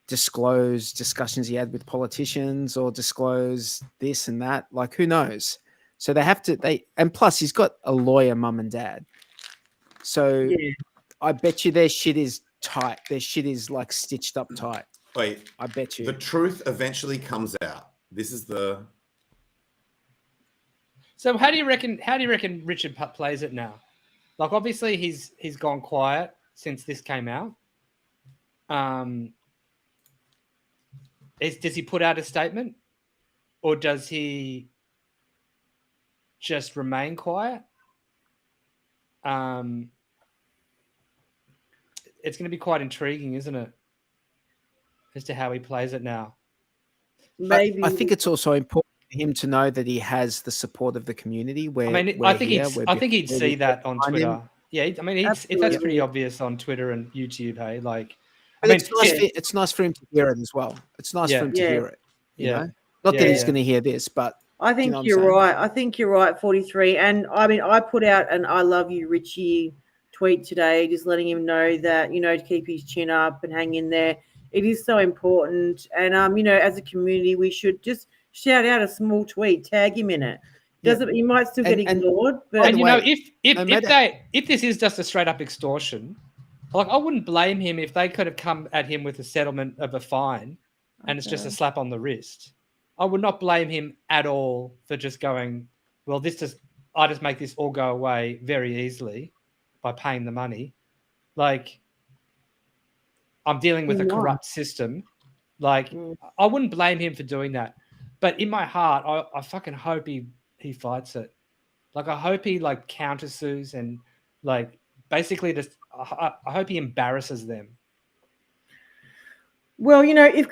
disclose discussions he had with politicians or disclose this and that? Like who knows? So they have to and plus he's got a lawyer mum and dad. So I bet you their shit is tight. Their shit is like stitched up tight. Wait, I bet you the truth eventually comes out. This is the. So how do you reckon Richard plays it now? Like obviously he's gone quiet since this came out. Does he put out a statement, or does he just remain quiet? It's going to be quite intriguing, isn't it, as to how he plays it now? Maybe. I think it's also important for him to know that he has the support of the community. I think he'd see that on Twitter. Yeah, I mean, that's pretty obvious on Twitter and YouTube. Hey, like, it's nice for him to hear it as well. It's nice for him to hear it. You know? Not that he's going to hear this, but I think you're right. I think you're right, 43. And I mean, I put out an "I love you, Richie" tweet today, just letting him know that, to keep his chin up and hang in there. It is so important. And, you know, as a community, we should just shout out a small tweet, tag him in it. Doesn't you might still get ignored, but And you know, if this is just a straight up extortion, like I wouldn't blame him if they could have come at him with a settlement of a fine, and it's just a slap on the wrist. I would not blame him at all for just going, well, I just make this all go away very easily by paying the money. Like, I'm dealing with a corrupt system. Like, I wouldn't blame him for doing that. But in my heart, I fucking hope he fights it. Like, I hope he like countersues and like basically just I hope he embarrasses them. Well, you know, if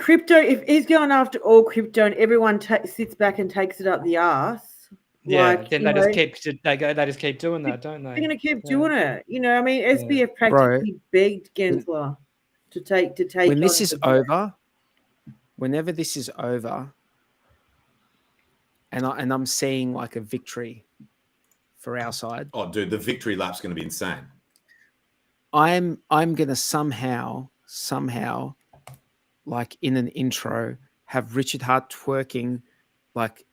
he's going after all crypto and everyone sits back and takes it up the arse, then they just keep doing that, don't they? They're going to keep doing it. You know, I mean, SBF practically begged Gensler to take. When this is over, whenever this is over, and I'm seeing like a victory for our side. Oh, dude, the victory lap's going to be insane. I'm going to somehow, like in an intro, have Richard Hart twerking like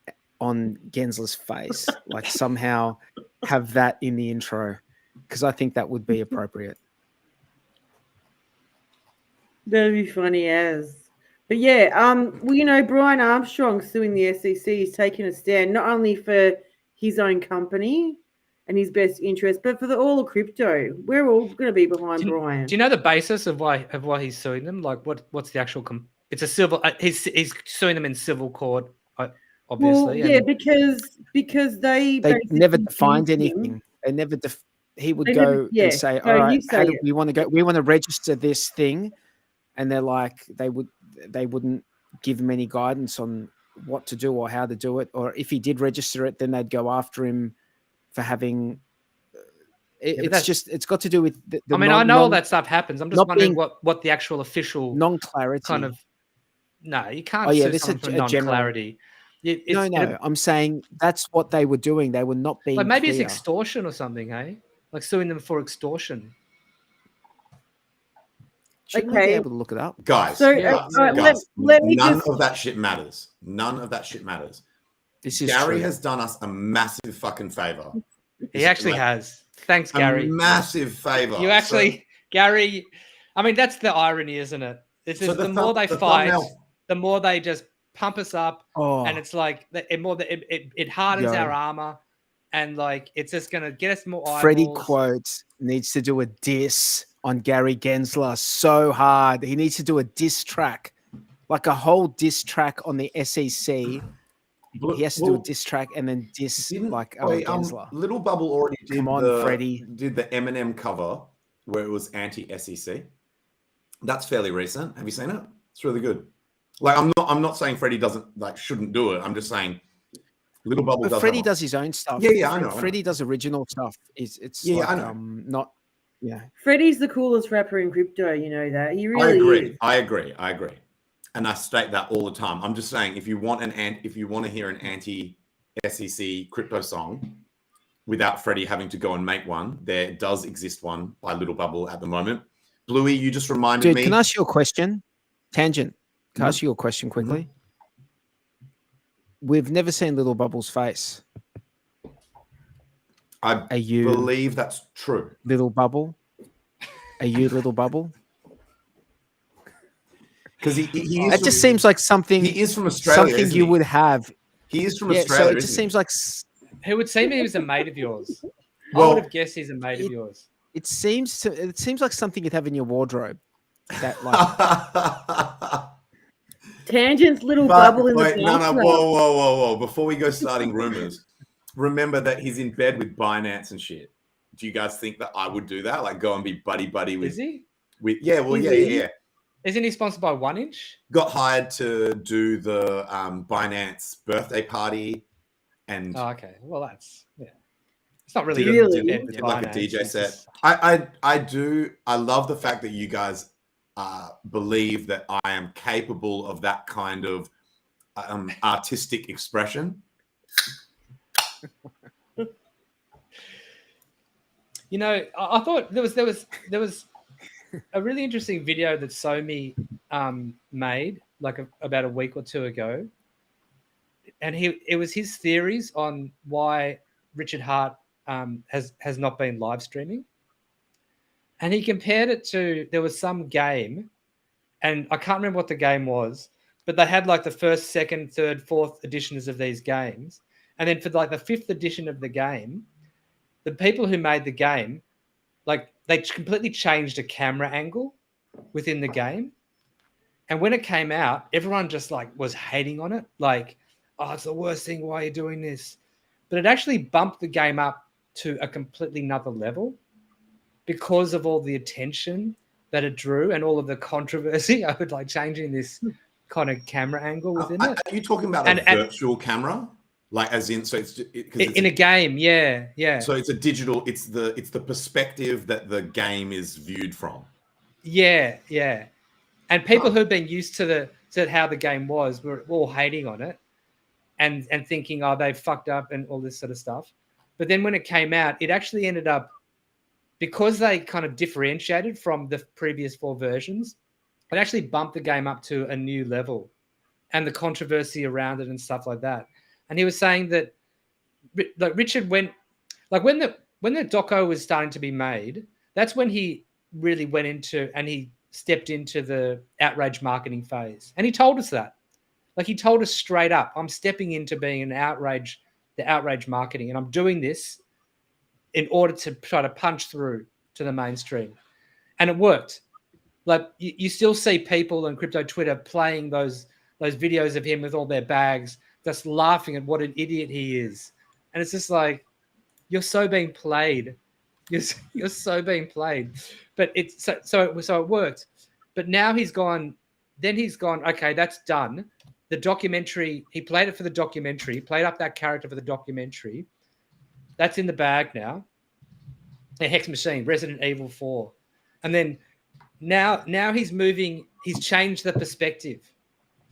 on Gensler's face, like somehow have that in the intro, because I think that would be appropriate. That'd be funny as. But yeah, well, you know, Brian Armstrong suing the SEC is taking a stand not only for his own company and his best interest, but for all of crypto. We're all going to be behind Brian. Do you know the basis of why he's suing them? Like, what's the actual? It's a civil. He's suing them in civil court, obviously. Well, yeah, because they never defined anything. They never. He would go and say, "All right, how do we want to go? We want to register this thing," and they're like, they wouldn't give him any guidance on what to do or how to do it, or if he did register it, then they'd go after him for having. It's got to do with. I know all that stuff happens. I'm just wondering what the actual official non-clarity kind of. No, you can't. This is for non-clarity. No. I'm saying that's what they were doing. They were not being. Like maybe clear. It's extortion or something, hey? Like suing them for extortion. Shouldn't we be able to look it up, guys? So guys, none of that shit matters. None of that shit matters. This is Gary true. has done us a massive fucking favor. He actually has. Thanks, Gary. A massive favor. You actually, Gary. I mean, that's the irony, isn't it? This is the more they fight, the more they just pump us up, and it's like it hardens our armor, and like it's just gonna get us more eyeballs. Freddie Quotes needs to do a diss on Gary Gensler so hard. He needs to do a diss track, like a whole diss track on the SEC. He has to do a diss track and then diss Gensler. Little Bubble already did Freddie. Did the Eminem cover where it was anti-SEC. That's fairly recent. Have you seen it? It's really good. Like I'm not saying Freddie shouldn't do it. I'm just saying Little Bubble does. Freddie does his own stuff. Yeah, I know. Freddie does original stuff. I know. Not. Yeah. Freddie's the coolest rapper in crypto. You know that. He really is. I agree. And I state that all the time. I'm just saying, if you want to hear an anti-SEC crypto song without Freddie having to go and make one, there does exist one by Little Bubble at the moment. Bluey, you just reminded me. Can I ask you a question? Tangent. Can I ask you a question quickly? Mm-hmm. We've never seen Little Bubble's face. I believe that's true. Little Bubble? Are you Little Bubble? Because he it just seems like something. He is from Australia. Something you would have. He is from Australia. So it just seems like. Who would say he was a mate of yours? I would have guessed he's a mate of yours. It seems like something you'd have in your wardrobe. That like. Tangent's Little Bubble in the No, whoa. Before we go starting rumors, remember that he's in bed with Binance and shit. Do you guys think that I would do that? Like go and be buddy with? Is he? Yeah. Isn't he sponsored by 1 Inch? Got hired to do the Binance birthday party, and okay. Well, that's It's not really like a DJ set. I love the fact that you guys believe that I am capable of that kind of artistic expression. You know, I thought there was a really interesting video that Somi made like about a week or two ago, and it was his theories on why Richard Hart has not been live streaming, and he compared it to, there was some game, and I can't remember what the game was, but they had like the first, second, third, fourth editions of these games, and then for like the fifth edition of the game, the people who made the game, like they completely changed a camera angle within the game. And when it came out, everyone just like was hating on it. Like, oh, it's the worst thing. Why are you doing this? But it actually bumped the game up to a completely another level because of all the attention that it drew and all of the controversy over like changing this kind of camera angle within it. Are you talking about a virtual camera? Like as in, so it's in a game, yeah. So it's a digital. It's the perspective that the game is viewed from. Yeah. And people who've been used to how the game was were all hating on it, and thinking, oh, they fucked up and all this sort of stuff. But then when it came out, it actually ended up, because they kind of differentiated from the previous 4 versions, it actually bumped the game up to a new level, and the controversy around it and stuff like that. And he was saying that like Richard went, like when the doco was starting to be made, that's when he really went into, and he stepped into the outrage marketing phase. And he told us that. Like he told us straight up, I'm stepping into being the outrage marketing, and I'm doing this in order to try to punch through to the mainstream. And it worked. Like you still see people on crypto Twitter playing those videos of him with all their bags, just laughing at what an idiot he is. And it's just like, you're so being played. You're so being played. But it's so it worked. But now he's gone, okay, that's done. The documentary, he played it for the documentary. He played up that character for the documentary. That's in the bag now. A Hex Machine, Resident Evil 4. And then now he's moving, he's changed the perspective.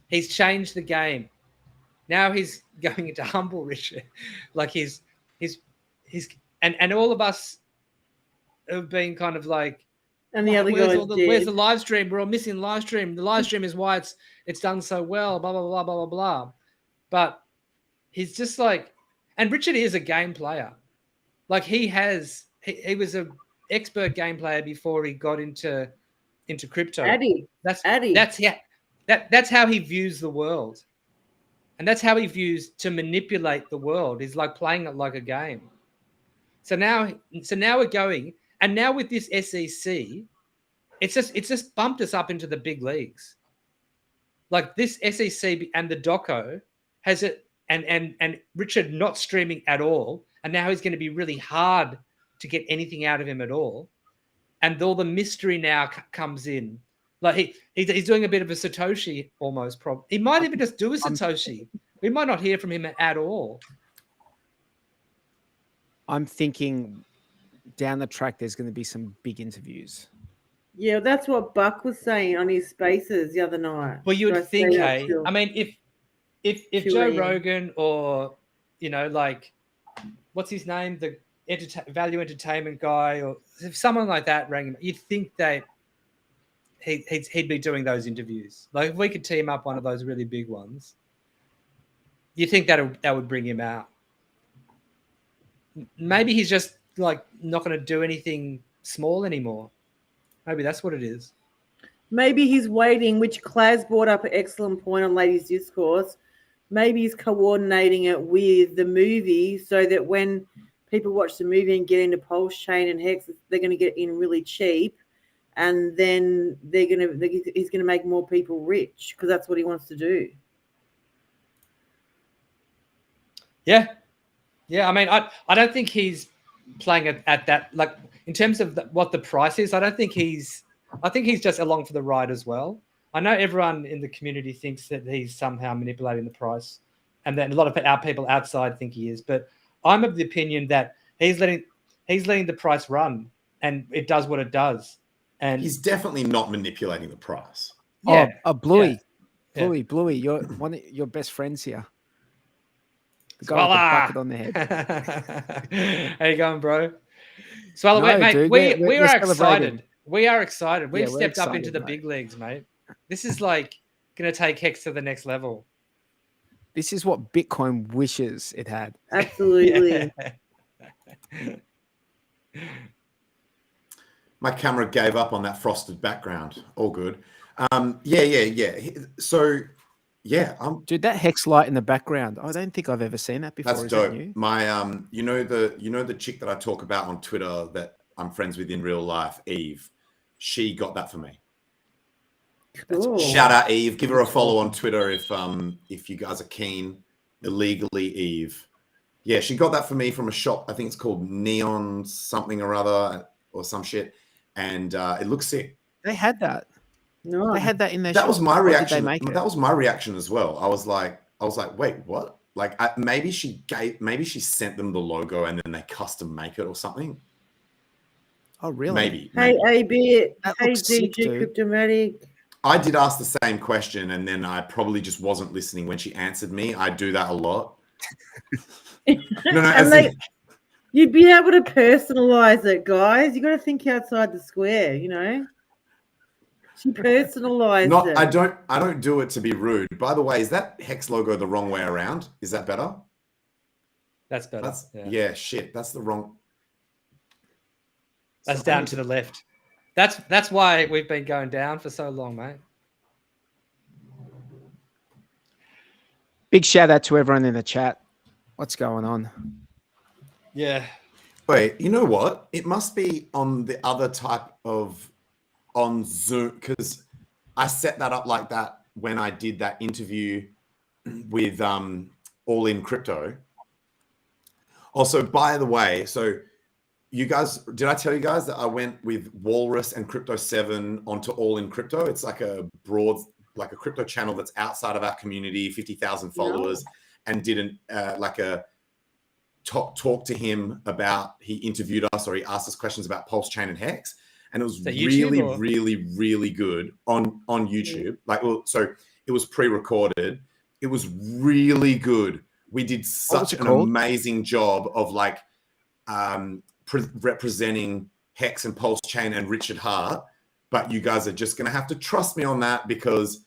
He's changed the game. Now he's going into humble Richard. Like he's and all of us have been kind of like, and the other where's the live stream? We're all missing live stream. The live stream is why it's done so well, blah, blah, blah, blah, blah, blah. But he's just like, and Richard is a game player. Like he was an expert game player before he got into crypto. That's how he views the world. And that's how he views to manipulate the world. He's like playing it like a game. So now we're going, and now with this SEC, it's just bumped us up into the big leagues. Like this SEC and the doco has it, and Richard not streaming at all, and now he's going to be really hard to get anything out of him at all. And all the mystery now comes in. Like he's doing a bit of a Satoshi almost problem. He might even just do a Satoshi. We might not hear from him at all. I'm thinking down the track there's going to be some big interviews. Yeah, that's what Buck was saying on his Spaces the other night. Well, you would think, hey, I mean, if Joe Rogan or, you know, like, what's his name, the Value Entertainment guy, or if someone like that rang him, you'd think that he'd be doing those interviews. Like if we could team up one of those really big ones, you think that would bring him out. Maybe he's just like not going to do anything small anymore. Maybe that's what it is. Maybe he's waiting, which Claz brought up an excellent point on Ladies Discourse. Maybe he's coordinating it with the movie so that when people watch the movie and get into PulseChain and HEX, they're going to get in really cheap. And then he's going to make more people rich because that's what he wants to do. Yeah. I mean, I don't think he's playing at that, like in terms of what the price is. I think he's just along for the ride as well. I know everyone in the community thinks that he's somehow manipulating the price, and then a lot of our people outside think he is. But I'm of the opinion that he's letting the price run, and it does what it does. And he's definitely not manipulating the price. Yeah. Bluey, you're one of your best friends here. The guy with the bucket on the head. How you going, bro? Swallow, mate. Dude, we're excited. We are excited. We've Yeah, we're stepped up into excited, the mate. big leagues, mate. This is like going to take HEX to the next level. This is what Bitcoin wishes it had. Absolutely. My camera gave up on that frosted background. All good. Yeah. So, yeah, Dude, that hex light in the background. I don't think I've ever seen that before. that's Is dope. that new? My you know the chick that I talk about on Twitter that I'm friends with in real life, Eve. She got that for me. Cool. Shout out Eve. Give her a follow on Twitter if you guys are keen. Illegally Eve. Yeah, she got that for me from a shop. I think it's called Neon something or other or some shit. And it looks sick. They had that. No. They had that in their That shop. was my Or did reaction. they make it? That was my reaction as well. I was like, wait, what? Like maybe she sent them the logo and then they custom make it or something. Oh, really? Maybe. Hey, AB, That hey, looks sick, DG dude. Cryptomatic. I did ask the same question and then I probably just wasn't listening when she answered me. I do that a lot. No, as And in, you'd be able to personalize it, guys. You got to think outside the square, you know. She personalized it. I don't do it to be rude. By the way, is that hex logo the wrong way around? Is that better? That's better. Yeah, shit. That's the wrong. That's down to the left. That's why we've been going down for so long, mate. Big shout out to everyone in the chat. What's going on? Yeah. Wait, you know what? It must be on the other type of on Zoom because I set that up like that when I did that interview with All In Crypto. Also, by the way, so you guys, did I tell you guys that I went with Walrus and Crypto 7 onto All In Crypto? It's like a crypto channel that's outside of our community, 50,000 followers, and did talk to him about, he interviewed us or he asked us questions about PulseChain and HEX. And it was really good on YouTube. So it was pre-recorded. It was really good. We did such an amazing job of representing HEX and PulseChain and Richard Hart. But you guys are just going to have to trust me on that because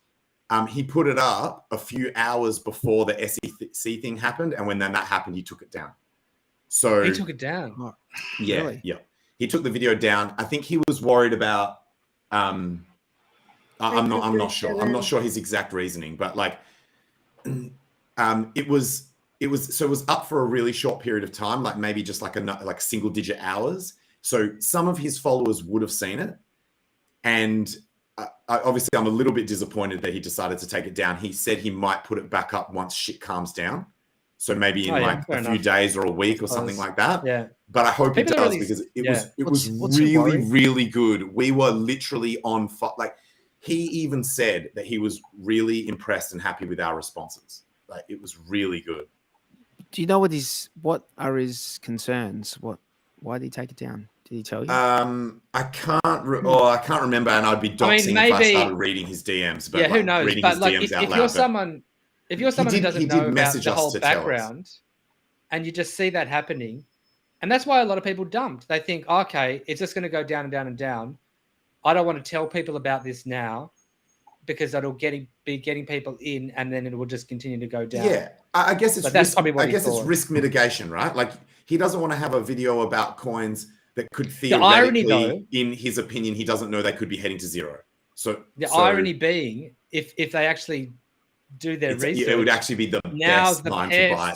he put it up a few hours before the SEC thing happened. And when that happened, he took it down. So he took it down. Oh, yeah, really? yeah. He took the video down. I think he was worried about. I'm not sure. I'm not sure his exact reasoning, but it was up for a really short period of time, like maybe just like single digit hours. So some of his followers would have seen it, and obviously I'm a little bit disappointed that he decided to take it down. He said he might put it back up once shit calms down. So maybe in a few days or a week or something like that. Yeah. But I hope it does because it was really good. We were literally on he even said that he was really impressed and happy with our responses. Like it was really good. Do you know what are his concerns? Why did he take it down? Did he tell you? I can't remember, and I'd be doxing if I started reading his DMs. But who knows? Reading But his DMs if you're someone who doesn't know about the whole background, and you just see that happening, and that's why a lot of people dumped. They think, okay, it's just going to go down and down and down. I don't want to tell people about this now because that'll be getting people in, and then it will just continue to go down. Yeah, I guess it's that's probably what it's risk mitigation, right? Like he doesn't want to have a video about coins that could theoretically, in his opinion, he doesn't know they could be heading to zero. So irony being, if they actually do their research, it would actually be the best time to buy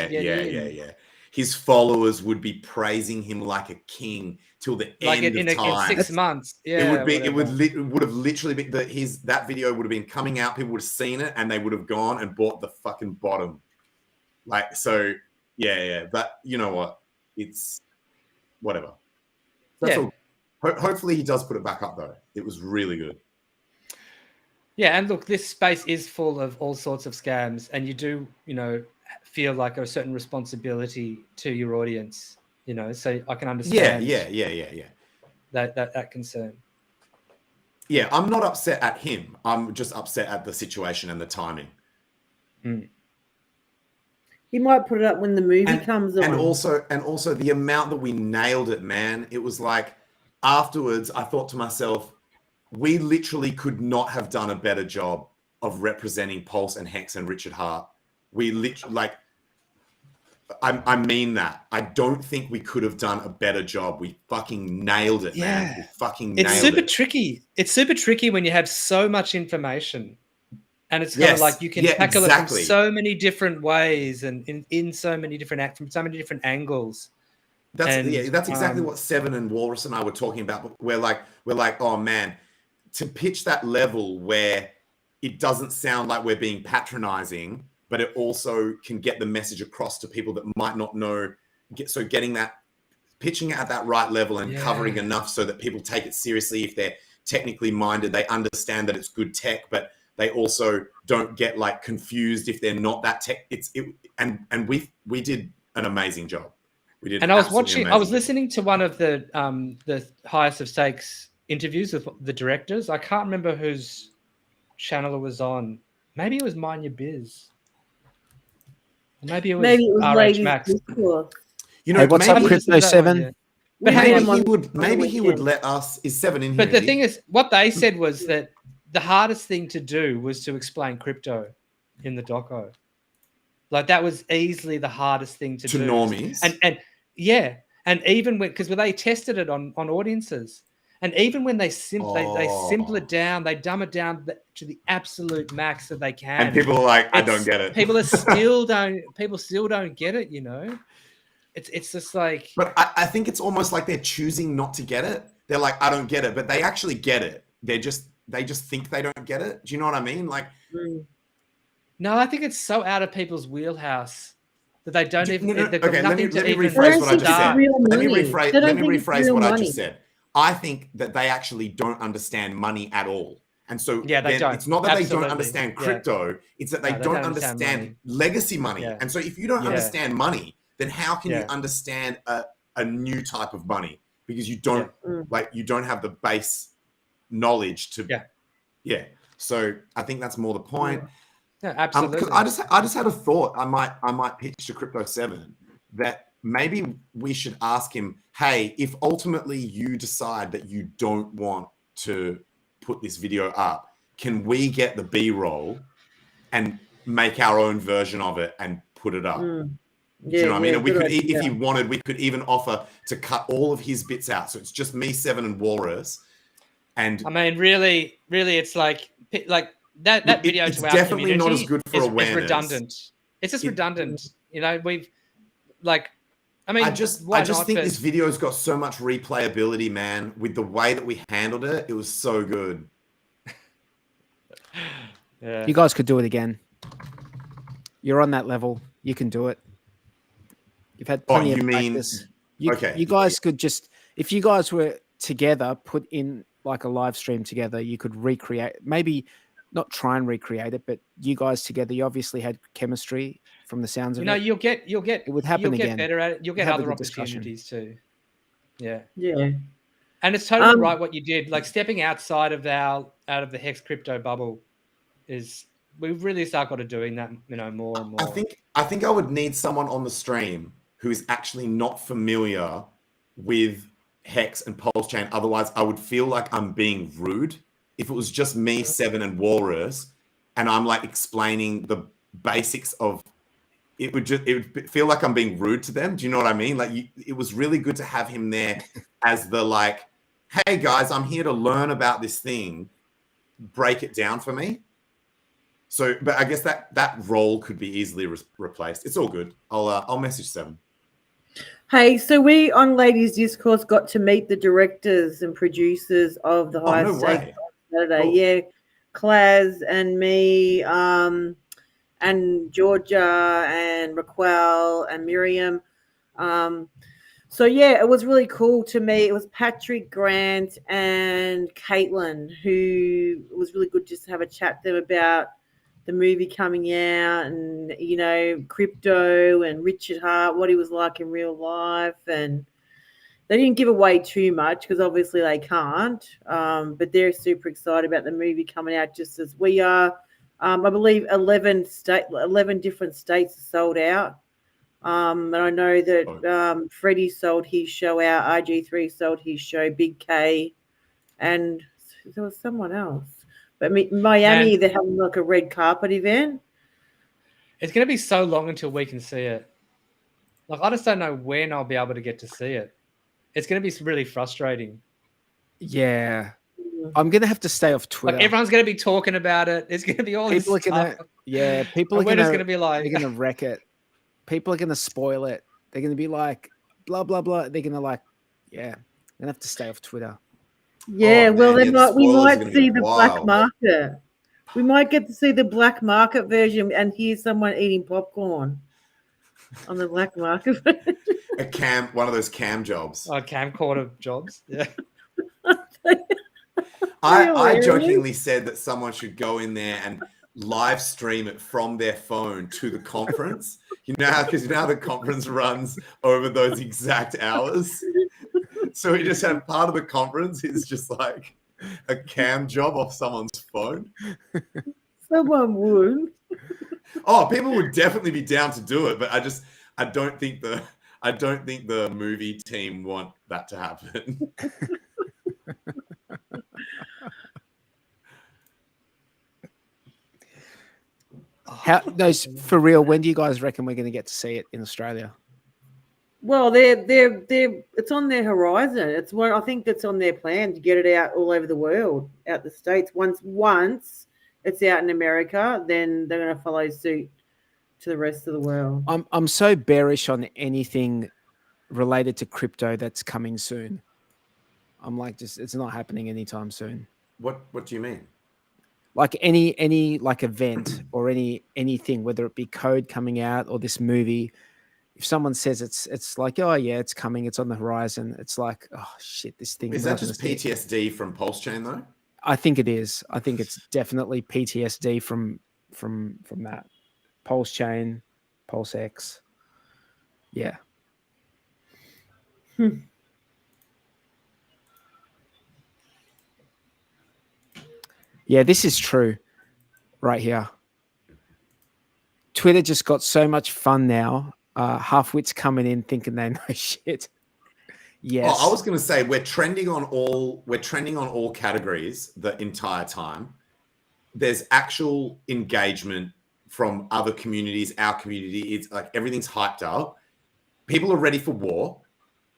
it. Yeah. His followers would be praising him like a king till the end of time. In 6 months. Yeah, it would have literally been that video would have been coming out. People would have seen it and they would have gone and bought the fucking bottom. But you know what? It's whatever. That's all. Hopefully he does put it back up though. It was really good. Yeah, and look, this space is full of all sorts of scams, and you do, feel like a certain responsibility to your audience, so I can understand. Yeah. That concern. Yeah, I'm not upset at him. I'm just upset at the situation and the timing. He might put it up when the movie comes on. And also the amount that we nailed it, man. It was like, afterwards, I thought to myself, we literally could not have done a better job of representing Pulse and Hex and Richard Hart. We literally, I mean that. I don't think we could have done a better job. We fucking nailed it, man. We fucking nailed it. It's super tricky. It's super tricky when you have so much information. And it's kind of like you can tackle it from so many different ways and in so many different from so many different angles. That's exactly what Seven and Walrus and I were talking about. But we're like, oh man, to pitch that level where it doesn't sound like we're being patronizing, but it also can get the message across to people that might not know. Pitching it at that right level and covering enough so that people take it seriously. If they're technically minded, they understand that it's good tech, but they also don't get like confused if they're not that tech. And we did an amazing job. We did. And I was listening to one of the highest of stakes interviews with the directors. I can't remember whose channel it was on. Maybe it was Mind Your Biz. Maybe it was RH Max. You know, what's up, Crypto 7? But maybe he would let us. Is 7 in here? But the thing is, what they said was that the hardest thing to do was to explain crypto in the doco. Like that was easily the hardest thing to do. To normies. And even because they tested it on audiences. And even when they simple it down, they dumb it down to the absolute max that they can. And people are like, I don't get it. People still don't get it, you know? It's just like... But I think it's almost like they're choosing not to get it. They're like, I don't get it. But they actually get it. They just think they don't get it. Do you know what I mean? Like... No, I think it's so out of people's wheelhouse that they don't even... Okay, let me rephrase what I just said. Let me rephrase what I just said. I think that they actually don't understand money at all. And so it's not that they don't understand crypto, it's that they don't understand legacy money. Yeah. And so if you don't understand money, then how can you understand a new type of money? Because you don't you don't have the base knowledge to So I think that's more the point. Yeah, absolutely. I just had a thought I might pitch to Crypto 7 that maybe we should ask him, hey, if ultimately you decide that you don't want to put this video up, can we get the B-roll and make our own version of it and put it up? Do you know what I mean? And we could, if he wanted, we could even offer to cut all of his bits out. So it's just me, Seven, and Walrus. And I mean, really, it's like that video it's to our definitely community not as good for awareness. It's redundant. It's just redundant. You know, I just think this video's got so much replayability, man. With the way that we handled it, it was so good. You guys could do it again. You're on that level. You can do it. You've had plenty of practice. You guys could just, if you guys were together, put in like a live stream together, you could recreate, maybe not try and recreate it, but you guys together, you obviously had chemistry from the sounds of it. You'll get it would happen you'll again. Get better at it. You'll get other opportunities too. Yeah. Yeah. And it's totally right what you did. Like stepping outside of the Hex crypto bubble is, we've really started doing that, more and more. I think I would need someone on the stream who is actually not familiar with Hex and PulseChain. Otherwise, I would feel like I'm being rude. If it was just me, Seven, and Walrus, and I'm like explaining the basics of it, would feel like I'm being rude to them. Do you know what I mean? Like, it was really good to have him there as the like, hey guys, I'm here to learn about this thing. Break it down for me. So, but I guess that role could be easily replaced. It's all good. I'll message Seven. Hey, so we on Ladies Discourse got to meet the directors and producers of the Highest Stakes on Saturday. Cool. Yeah, Claz and me, and Georgia and Raquel and Miriam. So yeah, it was really cool to meet. It was Patrick, Grant, and Caitlin, who was really good just to have a chat to them about the movie coming out and, crypto and Richard Hart, what he was like in real life. And they didn't give away too much because obviously they can't, but they're super excited about the movie coming out just as we are. I believe 11 different states are sold out. And I know that Freddie sold his show out, RG3 sold his show, Big K, and there was someone else. But Miami, And- they're having like a red carpet event. It's going to be so long until we can see it. Like, I just don't know when I'll be able to get to see it. It's going to be really frustrating. Yeah. I'm going to have to stay off Twitter. Like, everyone's going to be talking about it. It's going to be all people this are gonna, stuff. yeah, people And are we're just gonna, going to be like, they're gonna wreck it. People are gonna spoil it. They're gonna be like, blah blah blah. They're gonna like, yeah. I'm gonna have to stay off Twitter. Yeah, Oh, well, man, yeah, the we spoilers are might gonna see be the black wild. market. We might get to see the black market version and hear someone eating popcorn on the black market. One of those cam jobs. camcorder jobs. Yeah. I jokingly said that someone should go in there and live stream it from their phone to the conference. Because you know how the conference runs over those exact hours. So we just have part of the conference is just like a cam job off someone's phone. Someone would. Oh, people would definitely be down to do it, but I don't think the movie team want that to happen. For real, when do you guys reckon we're going to get to see it in Australia? Well, it's on their horizon. It's what I think that's on their plan to get it out all over the world, out the States. Once it's out in America, then they're going to follow suit to the rest of the world. I'm so bearish on anything related to crypto that's coming soon. I'm like, it's not happening anytime soon. What do you mean? Like any like event or anything, whether it be code coming out or this movie, if someone says it's like, oh yeah, it's coming, it's on the horizon, it's like, oh shit, this thing is that just PTSD from PulseChain though? I think it is. I think it's definitely PTSD from that. PulseChain, PulseX. Yeah. Yeah, this is true right here. Twitter just got so much fun now. Half-wits coming in thinking they know shit. Yes. Oh, I was going to say we're trending on all categories the entire time. There's actual engagement from other communities, our community. It's like everything's hyped up. People are ready for war.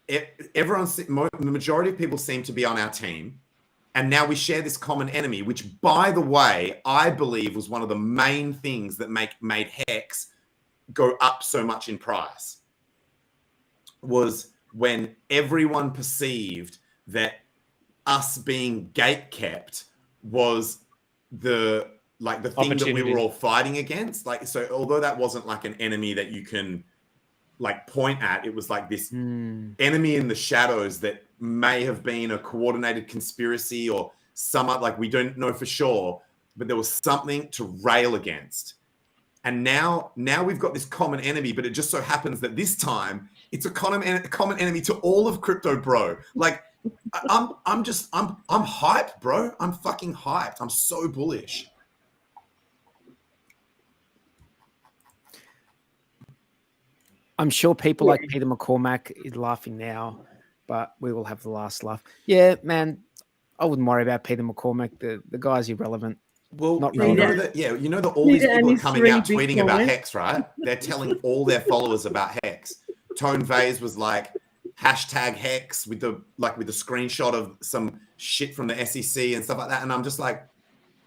The majority of people seem to be on our team. And now we share this common enemy, which, by the way, I believe was one of the main things that made HEX go up so much in price, was when everyone perceived that us being gate-kept was the thing that we were all fighting against. Like, so although that wasn't like an enemy that you can like point at, it was like this enemy in the shadows that may have been a coordinated conspiracy or like we don't know for sure, but there was something to rail against. And now we've got this common enemy, but it just so happens that this time it's a common enemy to all of crypto, bro. Like I'm hyped, bro. I'm fucking hyped. I'm so bullish. I'm sure people like Peter McCormack is laughing now, but we will have the last laugh. Yeah, man, I wouldn't worry about Peter McCormack. The guy's irrelevant. Well, not you know that all these people are coming out tweeting about HEX, right? They're telling all their followers about HEX. Tone Vase was like #HEX with the screenshot of some shit from the SEC and stuff like that. And I'm just like,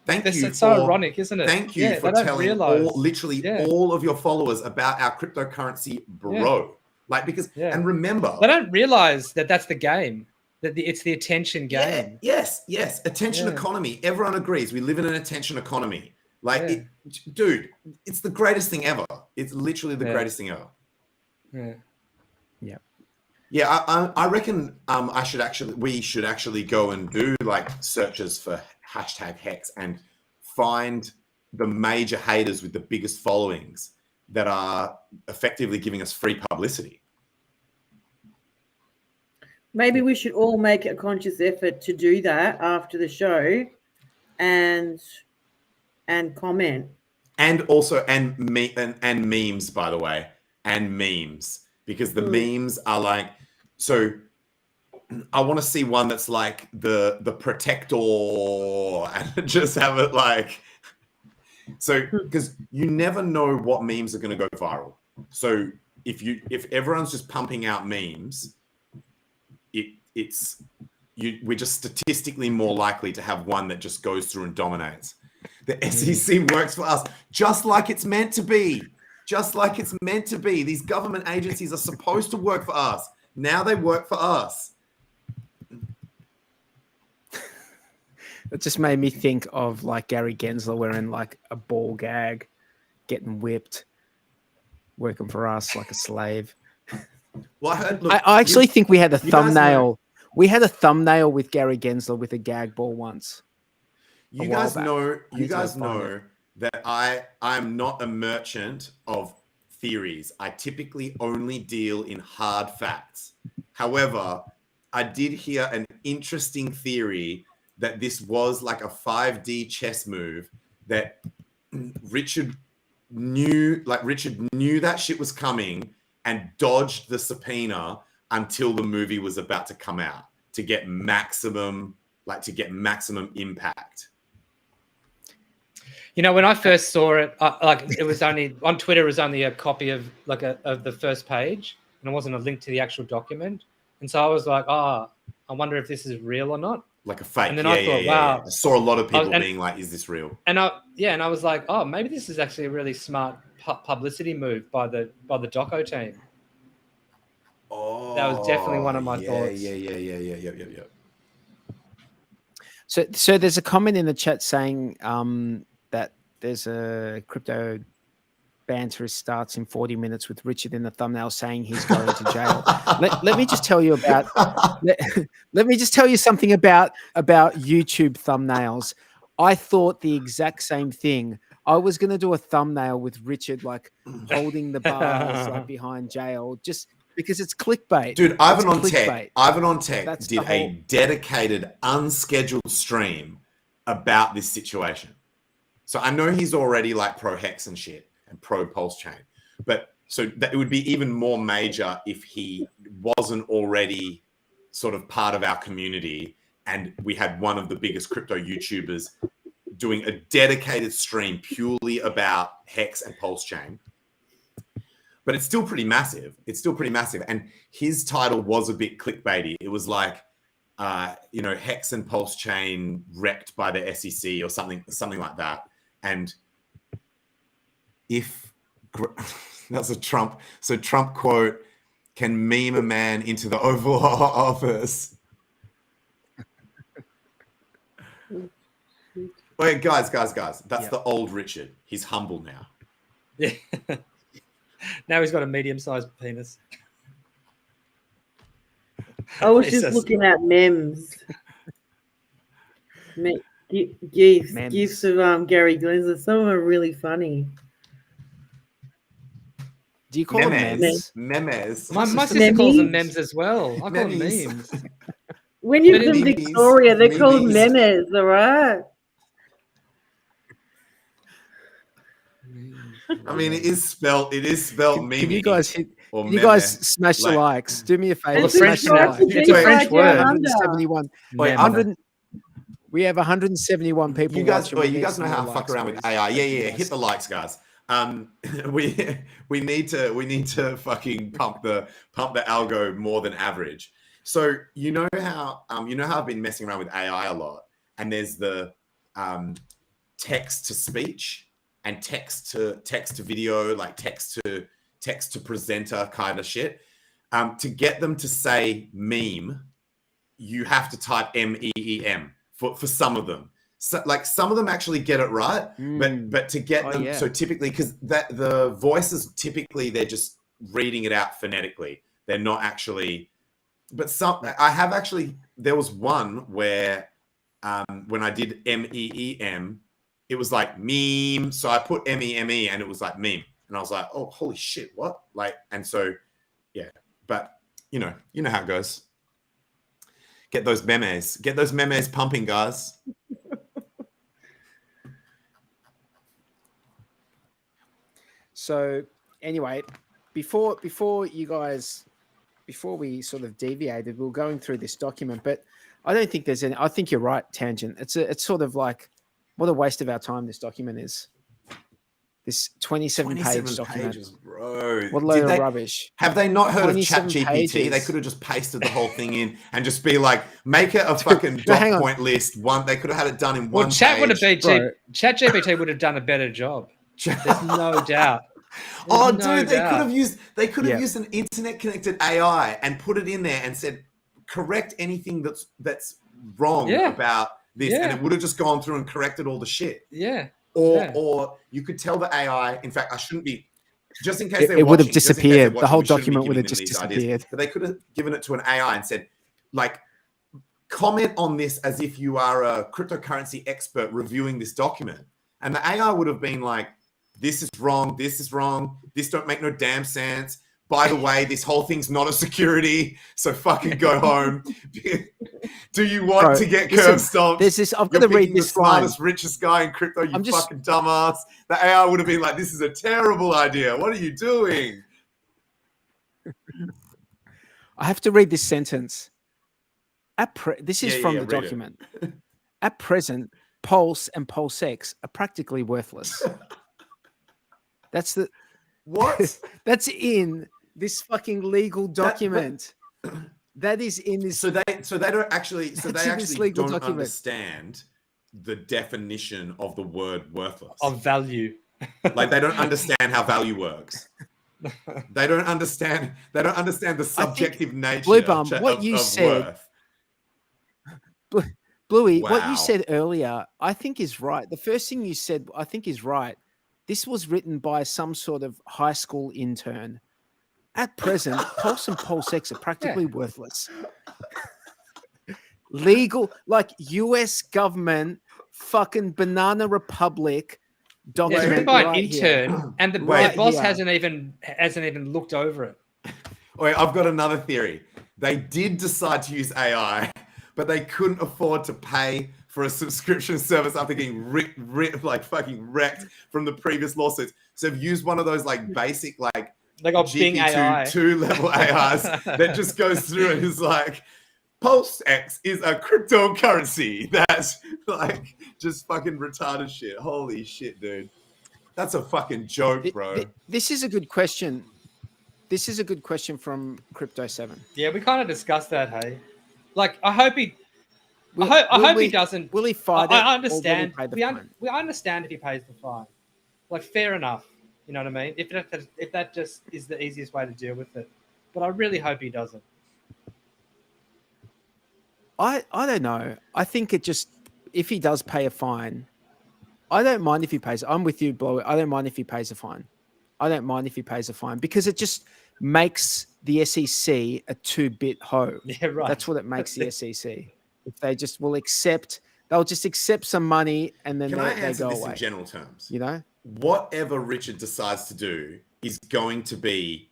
it's so ironic, isn't it? Thank you for telling all of your followers about our cryptocurrency, bro. Yeah. Like, because, and remember, they don't realize that that's the game, that it's the attention game. Yes. Attention economy. Everyone agrees. We live in an attention economy. Like, dude, it's the greatest thing ever. It's literally the greatest thing ever. Yeah, I reckon we should actually go and do like searches for #HEX and find the major haters with the biggest followings that are effectively giving us free publicity. Maybe we should all make a conscious effort to do that after the show and comment. And also and memes, by the way. and memes, because the memes are like, so I want to see one that's like the protector and just have it like, so because you never know what memes are going to go viral. So if everyone's just pumping out memes, we're just statistically more likely to have one that just goes through and dominates. The SEC works for us just like it's meant to be. Just like it's meant to be. These government agencies are supposed to work for us. Now they work for us. It just made me think of like Gary Gensler wearing like a ball gag, getting whipped, working for us like a slave. Well, I actually think we had a thumbnail. We had a thumbnail with Gary Gensler with a gag ball once. You guys know that I'm not a merchant of theories. I typically only deal in hard facts. However, I did hear an interesting theory that this was like a 5D chess move, that Richard knew that shit was coming and dodged the subpoena until the movie was about to come out to get maximum impact. You know, when I first saw it, it was only on Twitter. It was only a copy of of the first page, and it wasn't a link to the actual document. And so I was like, I wonder if this is real or not. Like a fake. And then I thought, wow. I saw a lot of people being like, "Is this real?" And I was like, oh, maybe this is actually a really smart publicity move by the Doco team. Oh, that was definitely one of my thoughts. Yeah. So there's a comment in the chat saying that there's a crypto banter starts in 40 minutes with Richard in the thumbnail saying he's going to jail. Let me just tell you about. Let me just tell you something about YouTube thumbnails. I thought the exact same thing. I was going to do a thumbnail with Richard like holding the bars like behind jail, just because it's clickbait. Dude, Ivan on Tech did a dedicated, unscheduled stream about this situation. So I know he's already like pro HEX and shit and pro PulseChain, but so that it would be even more major if he wasn't already sort of part of our community and we had one of the biggest crypto YouTubers doing a dedicated stream purely about HEX and PulseChain. But it's still pretty massive. And his title was a bit clickbaity. It was like, HEX and PulseChain wrecked by the SEC or something like that. And that's a Trump. So Trump quote, can meme a man into the Oval Office. Wait, guys. That's the old Richard. He's humble now. Yeah. Now he's got a medium-sized penis. I was just looking at memes. GIFs of Gary Gensler. Some of them are really funny. Do you call them memes? Memes. My sister calls them memes as well. I call them memes. When you're from Victoria, they're called memes, all right? I mean, it is spelled meme. Can you guys smash the likes? Do me a favor. Smash the likes. It's a French word. 171. We have 171 people. You guys know how to fuck around with AI. Yeah. Hit the likes, guys. We need to fucking pump the algo more than average. So you know how I've been messing around with AI a lot, and there's the text to speech and text to video, like text to presenter kind of shit. To get them to say meme, you have to type MEEM for some of them. So, like some of them actually get it right, but to get them, so typically because the voices typically they're just reading it out phonetically. They're not actually. But there was one where when I did MEEM, it was like meme. So I put MEME and it was like meme. And I was like, oh, holy shit, what? Like, and so, yeah. But, you know how it goes. Get those memes pumping, guys. So anyway, before we sort of deviated, we were going through this document, but I don't think there's any. I think you're right, Tangent. It's sort of like what a waste of our time this document is. This 27-page document, pages, bro. What a load of rubbish. Have they not heard of 27 ChatGPT? pages. They could have just pasted the whole thing in and just be like, make it a fucking hang dot on. point list. They could have had it done in Well, one Chat would have page. been ChatGPT would have done a better job. There's no doubt. Oh, There's no dude, they doubt. could have used an internet connected AI and put it in there and said, correct anything that's wrong Yeah. about this, Yeah. and it would have just gone through and corrected all the shit. Yeah. Or you could tell the AI. In fact, I shouldn't be. Just in case It would have disappeared. The whole document would have just disappeared. But they could have given it to an AI and said, like, comment on this as if you are a cryptocurrency expert reviewing this document. And the AI would have been like, this is wrong. This don't make no damn sense. By the way, this whole thing's not a security, so fucking go home. Do you want to get curb stomped? There's this. I've got to read this the line. smartest, richest guy in crypto. You fucking dumbass. The AI would have been like, "This is a terrible idea. What are you doing?" I have to read this sentence. This is from the read it. document. At present, Pulse and PulseX are practically worthless. That's the what? That's in this fucking legal document. That is in this. So they don't actually. So they actually don't document. understand the definition of the word worthless. Of value. Like they don't understand how value works. They don't understand the subjective nature Bluebum, of, what you of said, worth. Bluey, Wow. what you said earlier, I think is right. The first thing you said, I think is right. This was written by some sort of high school intern. At present, Pulse and PulseX are practically worthless. Legal, like US government, fucking Banana Republic document. It's written by an right intern, here. and the Wait, boss here. hasn't even looked over it. Wait, I've got another theory. They did decide to use AI, but they couldn't afford to pay for a subscription service after getting fucking wrecked from the previous lawsuits. So they've used one of those like basic like They got Bing AI. GP2 level AIs that just goes through and is like, PulseX is a cryptocurrency. That's like just fucking retarded shit. Holy shit, dude. That's a fucking joke, bro. This is a good question. This is a good question from Crypto 7. Yeah, we kind of discussed that, hey. Like, I hope he he doesn't. Will he fight I it, understand. or will he pay the fine? We understand if he pays the fine. Like, fair enough. You know what I mean? If that just is the easiest way to deal with it. But I really hope he doesn't. I don't know. I think it just, if he does pay a fine, I don't mind if he pays. I'm with you, Blow. I don't mind if he pays a fine. I don't mind if he pays a fine because it just makes the SEC a 2-bit hoe. Yeah, right. That's what it makes the SEC. If they just will accept, they'll just accept some money and then Can I they answer go this away. in general terms? You know? Whatever Richard decides to do is going to be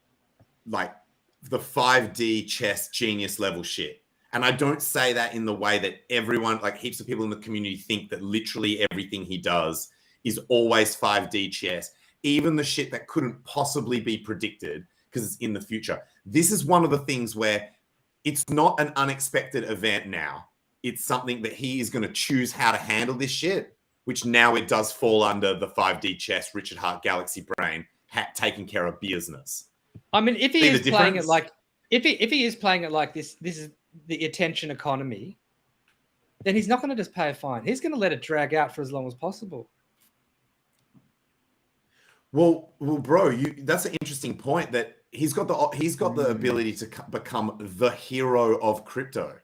like the 5D chess genius level shit. And I don't say that in the way that everyone, like heaps of people in the community think that literally everything he does is always 5D chess, even the shit that couldn't possibly be predicted because it's in the future. This is one of the things where it's not an unexpected event now. It's something that he is going to choose how to handle this shit, which now it does fall under the 5D chess, Richard Hart Galaxy Brain, taking care of business. I mean, if he See is the playing it difference? like, if he is playing it like this is the attention economy, then he's not going to just pay a fine. He's going to let it drag out for as long as possible. Well, bro, that's an interesting point that he's got the ability to become the hero of crypto,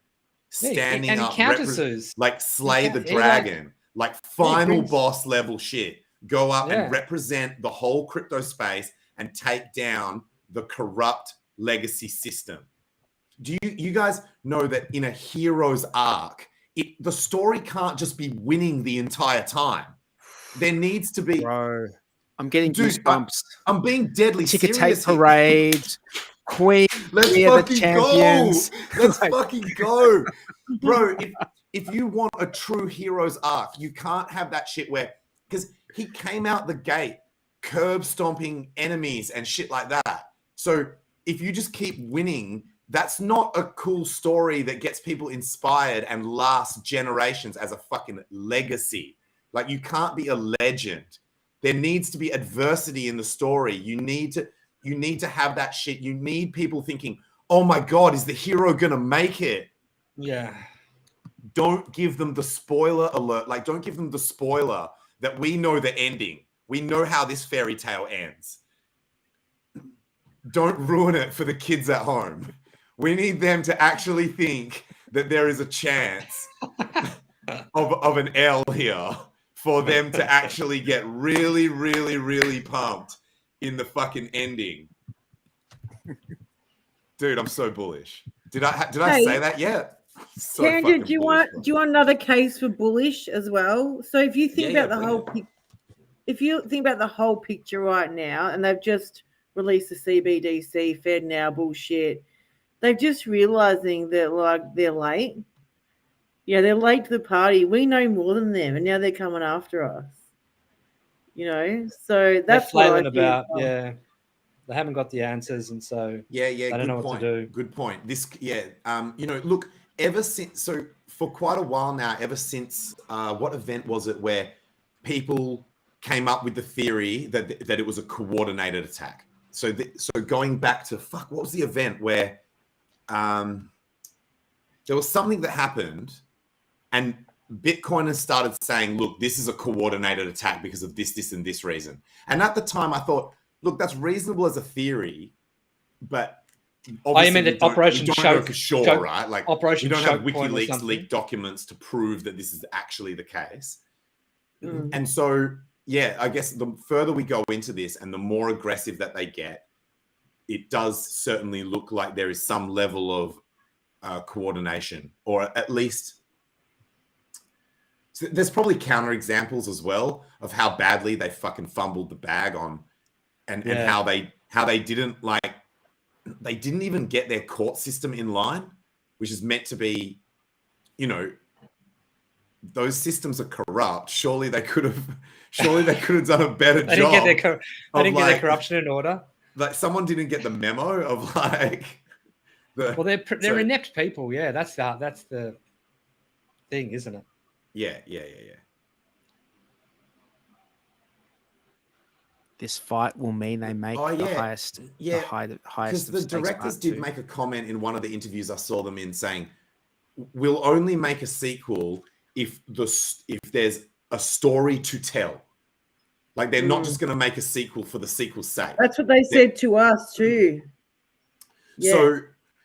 standing and he up, countersues. like slay the He dragon, like final brings- boss level shit, go up Yeah. and represent the whole crypto space and take down the corrupt legacy system. Do you guys know that in a hero's arc, the story can't just be winning the entire time. There needs to be. Bro, I'm getting Dude, goosebumps. I'm being deadly Ticker tape serious here. parade, Queen, Let's we are the fucking champions. go. Let's Like- fucking go. Bro, if you want a true hero's arc, you can't have that shit where, because he came out the gate curb stomping enemies and shit like that. So if you just keep winning, that's not a cool story that gets people inspired and lasts generations as a fucking legacy. Like, you can't be a legend. There needs to be adversity in the story. You need to have that shit. You need people thinking, oh my God, is the hero gonna make it? Yeah. Don't give them the spoiler alert. Like, don't give them the spoiler that we know the ending. We know how this fairy tale ends. Don't ruin it for the kids at home. We need them to actually think that there is a chance of an L here for them to actually get really, really, really pumped in the fucking ending. Dude, I'm so bullish. Did I say that yet? So Tangent, do you bullish, want another case for bullish as well? So if you think about the whole picture right now, and they've just released the CBDC Fed now bullshit, they're just realizing that like they're late. Yeah, they're late to the party. We know more than them, and now they're coming after us. You know, so that's they're what I flailing feel. about. Yeah, they haven't got the answers, and so they don't know what to do. Good point. This, you know, look, ever since, so for quite a while now, ever since what event was it where people came up with the theory that it was a coordinated attack? So going back to what was the event where there was something that happened, and Bitcoiners started saying, look, this is a coordinated attack because of this, and this reason. And at the time I thought, look, that's reasonable as a theory, but obviously mean that Operation Choke, know for sure, right? Like, Operation you don't have Choke Point or WikiLeaks something. leaked documents to prove that this is actually the case. Mm. And so, yeah, I guess the further we go into this and the more aggressive that they get, it does certainly look like there is some level of coordination, or at least there's probably counterexamples as well of how badly they fucking fumbled the bag on, and how they didn't they didn't even get their court system in line, which is meant to be, you know, those systems are corrupt. Surely they could have done a better job. They didn't get their corruption in order. Like, someone didn't get the memo of like. They're inept people. Yeah, that's the thing, isn't it? Yeah. This fight will mean they make the highest. Yeah, the highest. Because the directors did make a comment in one of the interviews I saw them in, saying, "We'll only make a sequel if there's a story to tell. Like, they're not just going to make a sequel for the sequel's sake." That's what they said to us too. Yeah.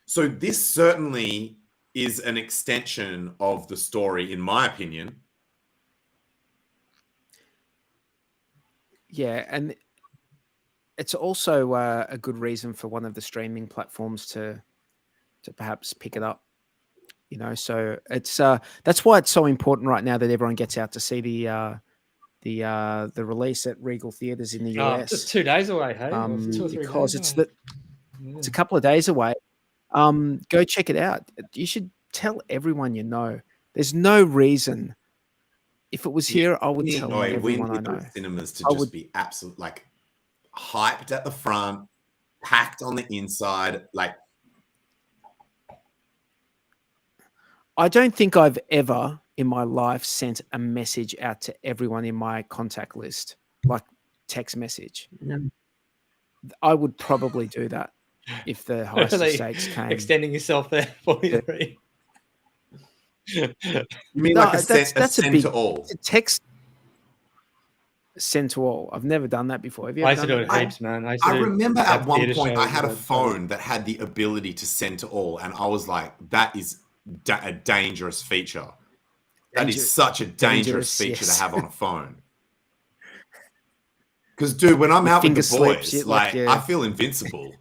So this certainly is an extension of the story, in my opinion. Yeah, and it's also a good reason for one of the streaming platforms to perhaps pick it up. You know, so it's that's why it's so important right now that everyone gets out to see the release at Regal Theaters in the US. It's 2 days away, hey? 2 or 3 because days it's a couple of days away. Go check it out. You should tell everyone you know. There's no reason. If it was here, I would tell everyone I know. Cinemas to just be absolute, like, hyped at the front, packed on the inside. Like, I don't think I've ever in my life sent a message out to everyone in my contact list, like text message. No. I would probably do that if the highest of stakes came. Extending yourself there, 43. You mean like a send to all? Text send to all. I've never done that before. Have you? I used to do it heaps, man. I remember at one point I had a phone that had the ability to send to all, and I was like, that is a dangerous feature. That is such a dangerous feature to have on a phone. Because, dude, when I'm out with the boys, I feel invincible.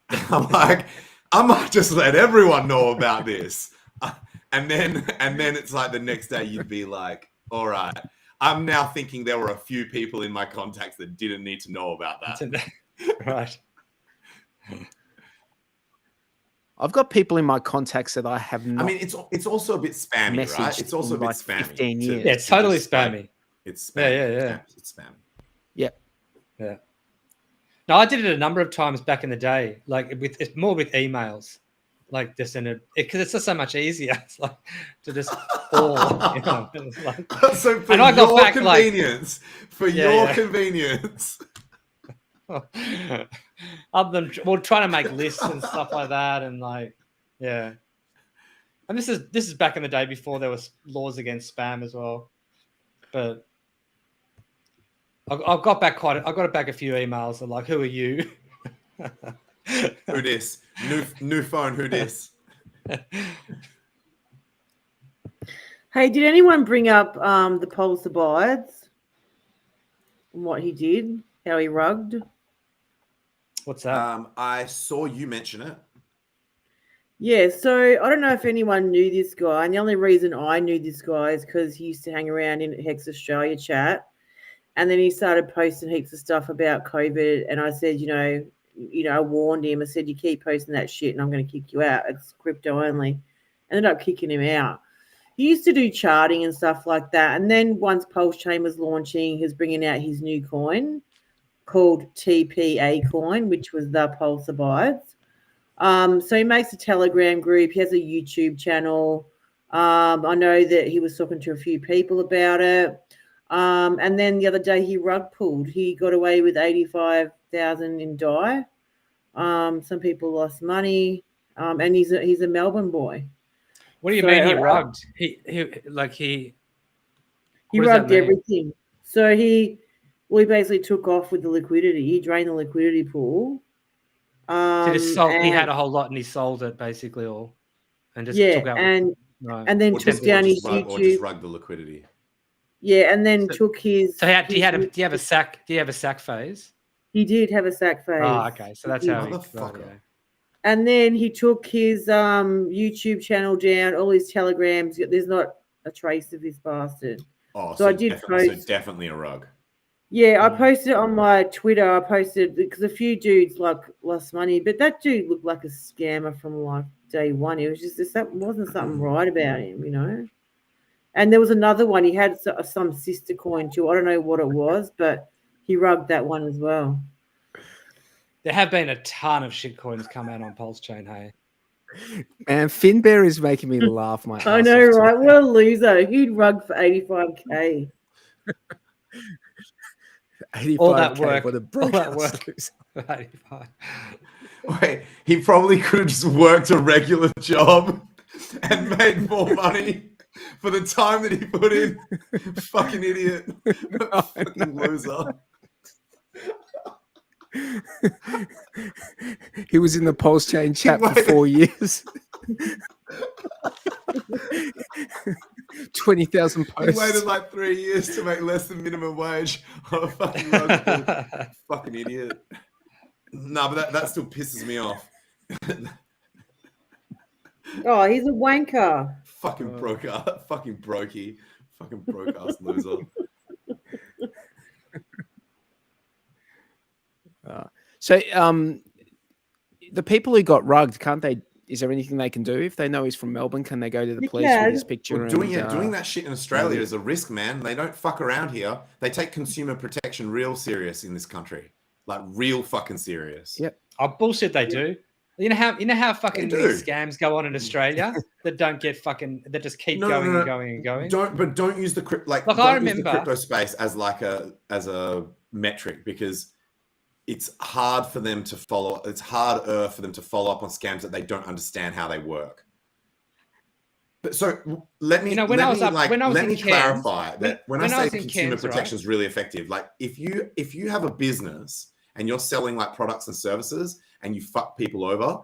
I'm like, I might just let everyone know about this. And then it's like the next day you'd be like, all right, I'm now thinking there were a few people in my contacts that didn't need to know about that. Right. I've got people in my contacts that I have not. I mean, it's also a bit spammy, right? It's also a bit spammy. 15 years. Yeah, it's totally spammy. It's spammy. Yeah. It's spammy. Yeah. Yeah. No, I did it a number of times back in the day. Like it's more with emails, like just in it because it's just so much easier. It's like to just it's like, So for and I got your back, convenience, Yeah. convenience. other than trying to make lists and stuff like that, and like yeah. And this is back in the day before there was laws against spam as well, but. I got back a few emails of like, who are you? Who this? New phone, who this? Hey, did anyone bring up the Pulse Abides and what he did, how he rugged? What's that? I saw you mention it. Yeah, so I don't know if anyone knew this guy, and the only reason I knew this guy is because he used to hang around in HEX Australia chat. And then he started posting heaps of stuff about COVID. And I said, I warned him. I said, you keep posting that shit and I'm going to kick you out. It's crypto only. Ended up kicking him out. He used to do charting and stuff like that. And then once PulseChain was launching, he was bringing out his new coin called TPA coin, which was the Pulse Abides. So he makes a Telegram group. He has a YouTube channel. I know that he was talking to a few people about it. And then the other day he rug pulled. He got away with 85,000 in DAI. Some people lost money. And he's a Melbourne boy. What do you mean he rugged? He rugged everything. So he basically took off with the liquidity. He drained the liquidity pool. He had a whole lot and he sold it basically all, and just took out. And then took down his YouTube. Or just rugged the liquidity. Yeah, and then took his. So do you have a sack phase? He did have a sack phase. Oh, okay. So that's how he. And then he took his YouTube channel down, all his telegrams. There's not a trace of this bastard. Oh, so I did post. So definitely a rug. Yeah, I posted it on my Twitter. I posted because a few dudes lost money, but that dude looked like a scammer from like day one. It was just that wasn't something right about him, And there was another one. He had some sister coin too. I don't know what it was, but he rugged that one as well. There have been a ton of shit coins come out on PulseChain, hey? And Finbear is making me laugh my ass off. I know, right? What a loser. He'd rug for 85K. 85K, all that work. What a broke all that work. 85. Wait, he probably could have just worked a regular job and made more money for the time that he put in. Fucking idiot. Fucking loser. He was in the PulseChain chat for 4 years. 20,000 posts. He waited like 3 years to make less than minimum wage on a fucking rug. Fucking idiot. No, but that still pisses me off. Oh, he's a wanker. Fucking broker. Fucking brokey. Fucking broke ass loser. So the people who got rugged, can't they? Is there anything they can do if they know he's from Melbourne? Can they go to the police with his picture? Well, doing that shit in Australia is a risk, man. They don't fuck around here. They take consumer protection real serious in this country, like real fucking serious. Yep. Oh, bullshit! They do. You know how fucking these scams go on in Australia that don't get fucking that just keep going and going and going. Don't use the crypto I remember use the crypto space as a metric because it's hard for them to follow. It's harder for them to follow up on scams that they don't understand how they work. But so let me clarify that when I say consumer protection is really effective, like if you have a business and you're selling like products and services and you fuck people over,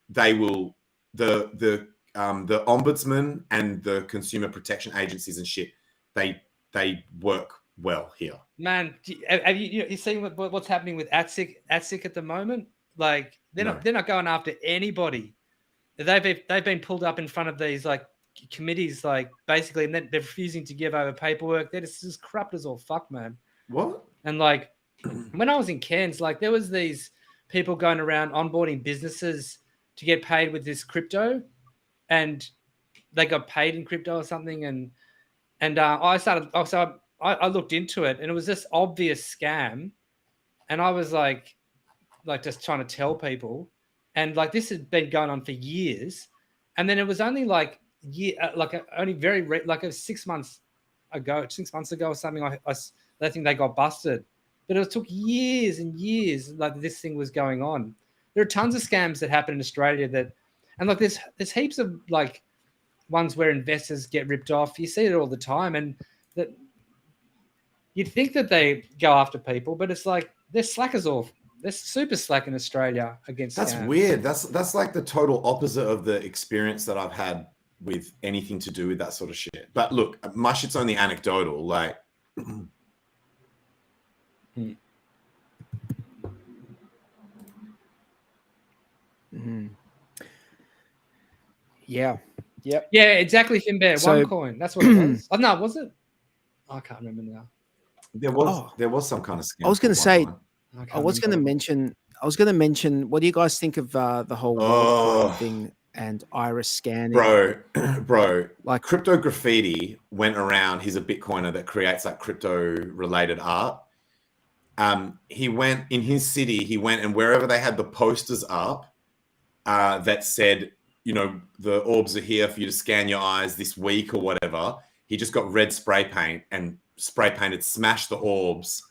they will the ombudsman and the consumer protection agencies and shit, they work well here. Man, have you seen what's happening with ATSIC at the moment? Like they're not going after anybody. They've been pulled up in front of these like committees, like basically, and then they're refusing to give over paperwork. They're just as corrupt as all fuck, man. What? And like when I was in Cairns, like there was these people going around onboarding businesses to get paid with this crypto, and they got paid in crypto or something. And I looked into it, and it was this obvious scam, and I was like, like just trying to tell people, and like this has been going on for years, and then it was only like only like it was 6 months ago or something. I think they got busted, but it took years and years like this thing was going on. There are tons of scams that happen in Australia and like there's heaps of like ones where investors get ripped off. You see it all the time, and that you'd think that they go after people, but it's like they're slackers off. They're super slack in Australia against That's scams. weird. That's like the total opposite of the experience that I've had with anything to do with that sort of shit. But look, my shit's only anecdotal. Like, Yeah. Yep. Yeah, exactly, Finbear. So- OneCoin. That's what it was. Oh no, was it? I can't remember now. there was some kind of scam. I was going to say, can't I was going to remember. mention, what do you guys think of the whole Oh. thing and iris scanning? Bro, Like- crypto graffiti went around. He's a Bitcoiner that creates like crypto related art. He went in his city, and wherever they had the posters up that said, you know, the orbs are here for you to scan your eyes this week or whatever, he just got red spray paint and spray painted, smashed the orbs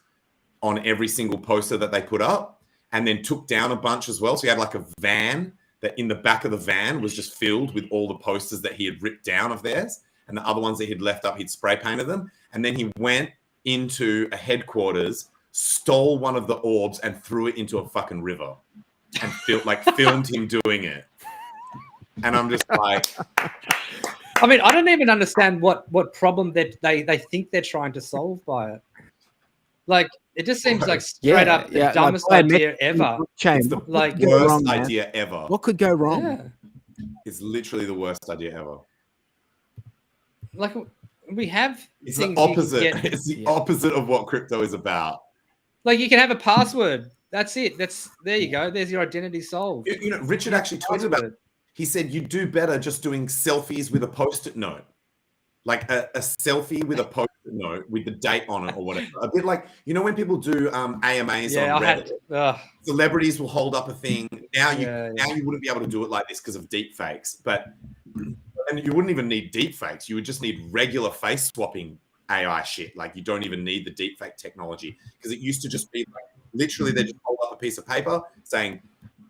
on every single poster that they put up, and then took down a bunch as well. So he had like a van that in the back of the van was just filled with all the posters that he had ripped down of theirs, and the other ones that he'd left up, he'd spray painted them. And then he went into a headquarters, stole one of the orbs and threw it into a fucking river and filmed him doing it. And I'm just like, I mean, I don't even understand what problem that they think they're trying to solve by it. Like, it just seems like straight up the dumbest idea ever. Chain. the Like- worst idea ever. What could go wrong? Yeah. It's literally the worst idea ever. Like, we have It's the things you can opposite. get- It's the opposite of what crypto is about. like, you can have a password. That's it. There you go. There's your identity solved. You know, Richard actually tweeted about it. He said you do better just doing selfies with a post-it note, like a selfie with a post-it note with the date on it or whatever. A bit like, you know, when people do AMAs on Reddit, celebrities will hold up a thing. Now you wouldn't be able to do it like this because of deep fakes, and you wouldn't even need deep fakes. You would just need regular face swapping AI shit. Like, you don't even need the deep fake technology, because it used to just be like, literally they just hold up a piece of paper saying,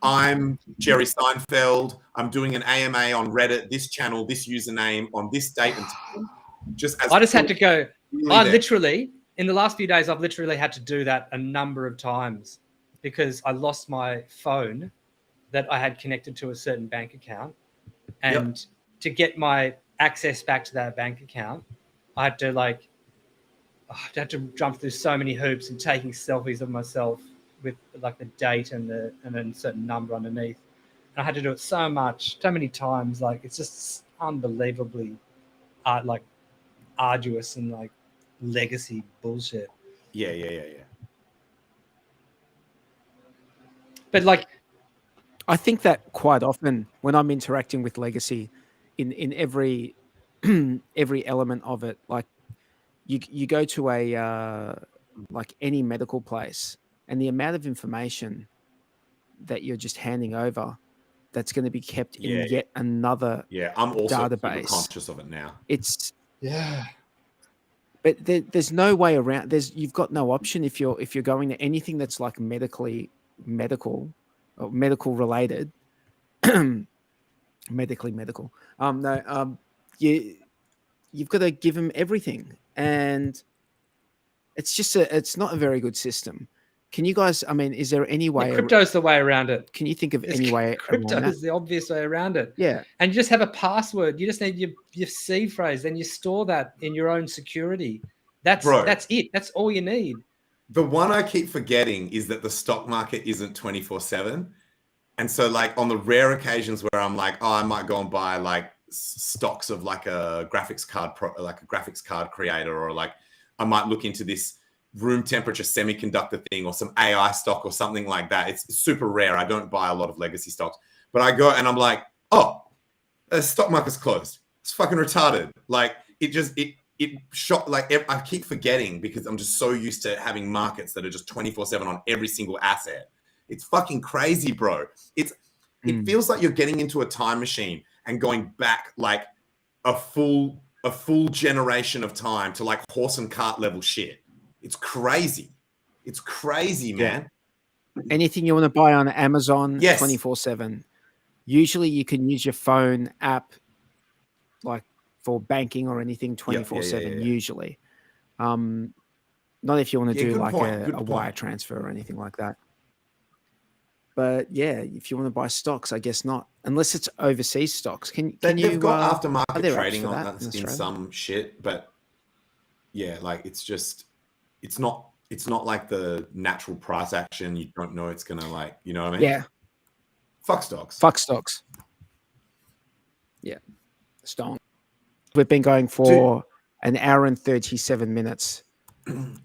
I'm Jerry Seinfeld. I'm doing an AMA on Reddit, this channel, this username on this date and time. I just had to go. I there. literally, in the last few days, I've literally had to do that a number of times because I lost my phone that I had connected to a certain bank account. And to get my access back to that bank account, I had to jump through so many hoops and taking selfies of myself with like the date and then a certain number underneath. And I had to do it so many times. Like, it's just unbelievably arduous and like legacy bullshit. Yeah. But like, I think that quite often when I'm interacting with legacy in every every element of it, like you go to a like any medical place, and the amount of information that you're just handing over that's going to be kept in yet another I'm also database. super conscious of it now. It's but there's no way around. You've got no option if you're going to anything that's like medical or medical related. Medically medical. You've got to give them everything, and it's not a very good system. Can you guys? I mean, is there any way? Crypto's the way around it. Can you think of any way? Crypto is the obvious way around it. Yeah, and you just have a password. You just need your seed phrase, and you store that in your own security. That's it. That's all you need. The one I keep forgetting is that the stock market isn't 24/7. And so, like, on the rare occasions where I'm like, oh, I might go and buy like stocks of like a graphics card creator, or like I might look into this room temperature semiconductor thing or some AI stock or something like that. It's super rare. I don't buy a lot of legacy stocks, but I go and I'm like, oh, the stock market's closed. It's fucking retarded. Like, it shot, like, I keep forgetting because I'm just so used to having markets that are just 24/7 on every single asset. It's fucking crazy, bro. It feels like you're getting into a time machine and going back like a full generation of time to like horse and cart level shit. It's crazy. It's crazy, man. Anything you want to buy on Amazon, Yes. 24/7. Usually you can use your phone app like for banking or anything 24/7 usually. Not if you want to do like a wire transfer or anything like that. But yeah, if you want to buy stocks, I guess not, unless it's overseas stocks. Can They've you got are aftermarket there trading apps for on that that in in some shit, but yeah, like it's not like the natural price action. You don't know it's gonna like, you know what I mean? Yeah. Fuck stocks. Fuck stocks. Yeah. Stonk. We've been going for an hour and 37 minutes.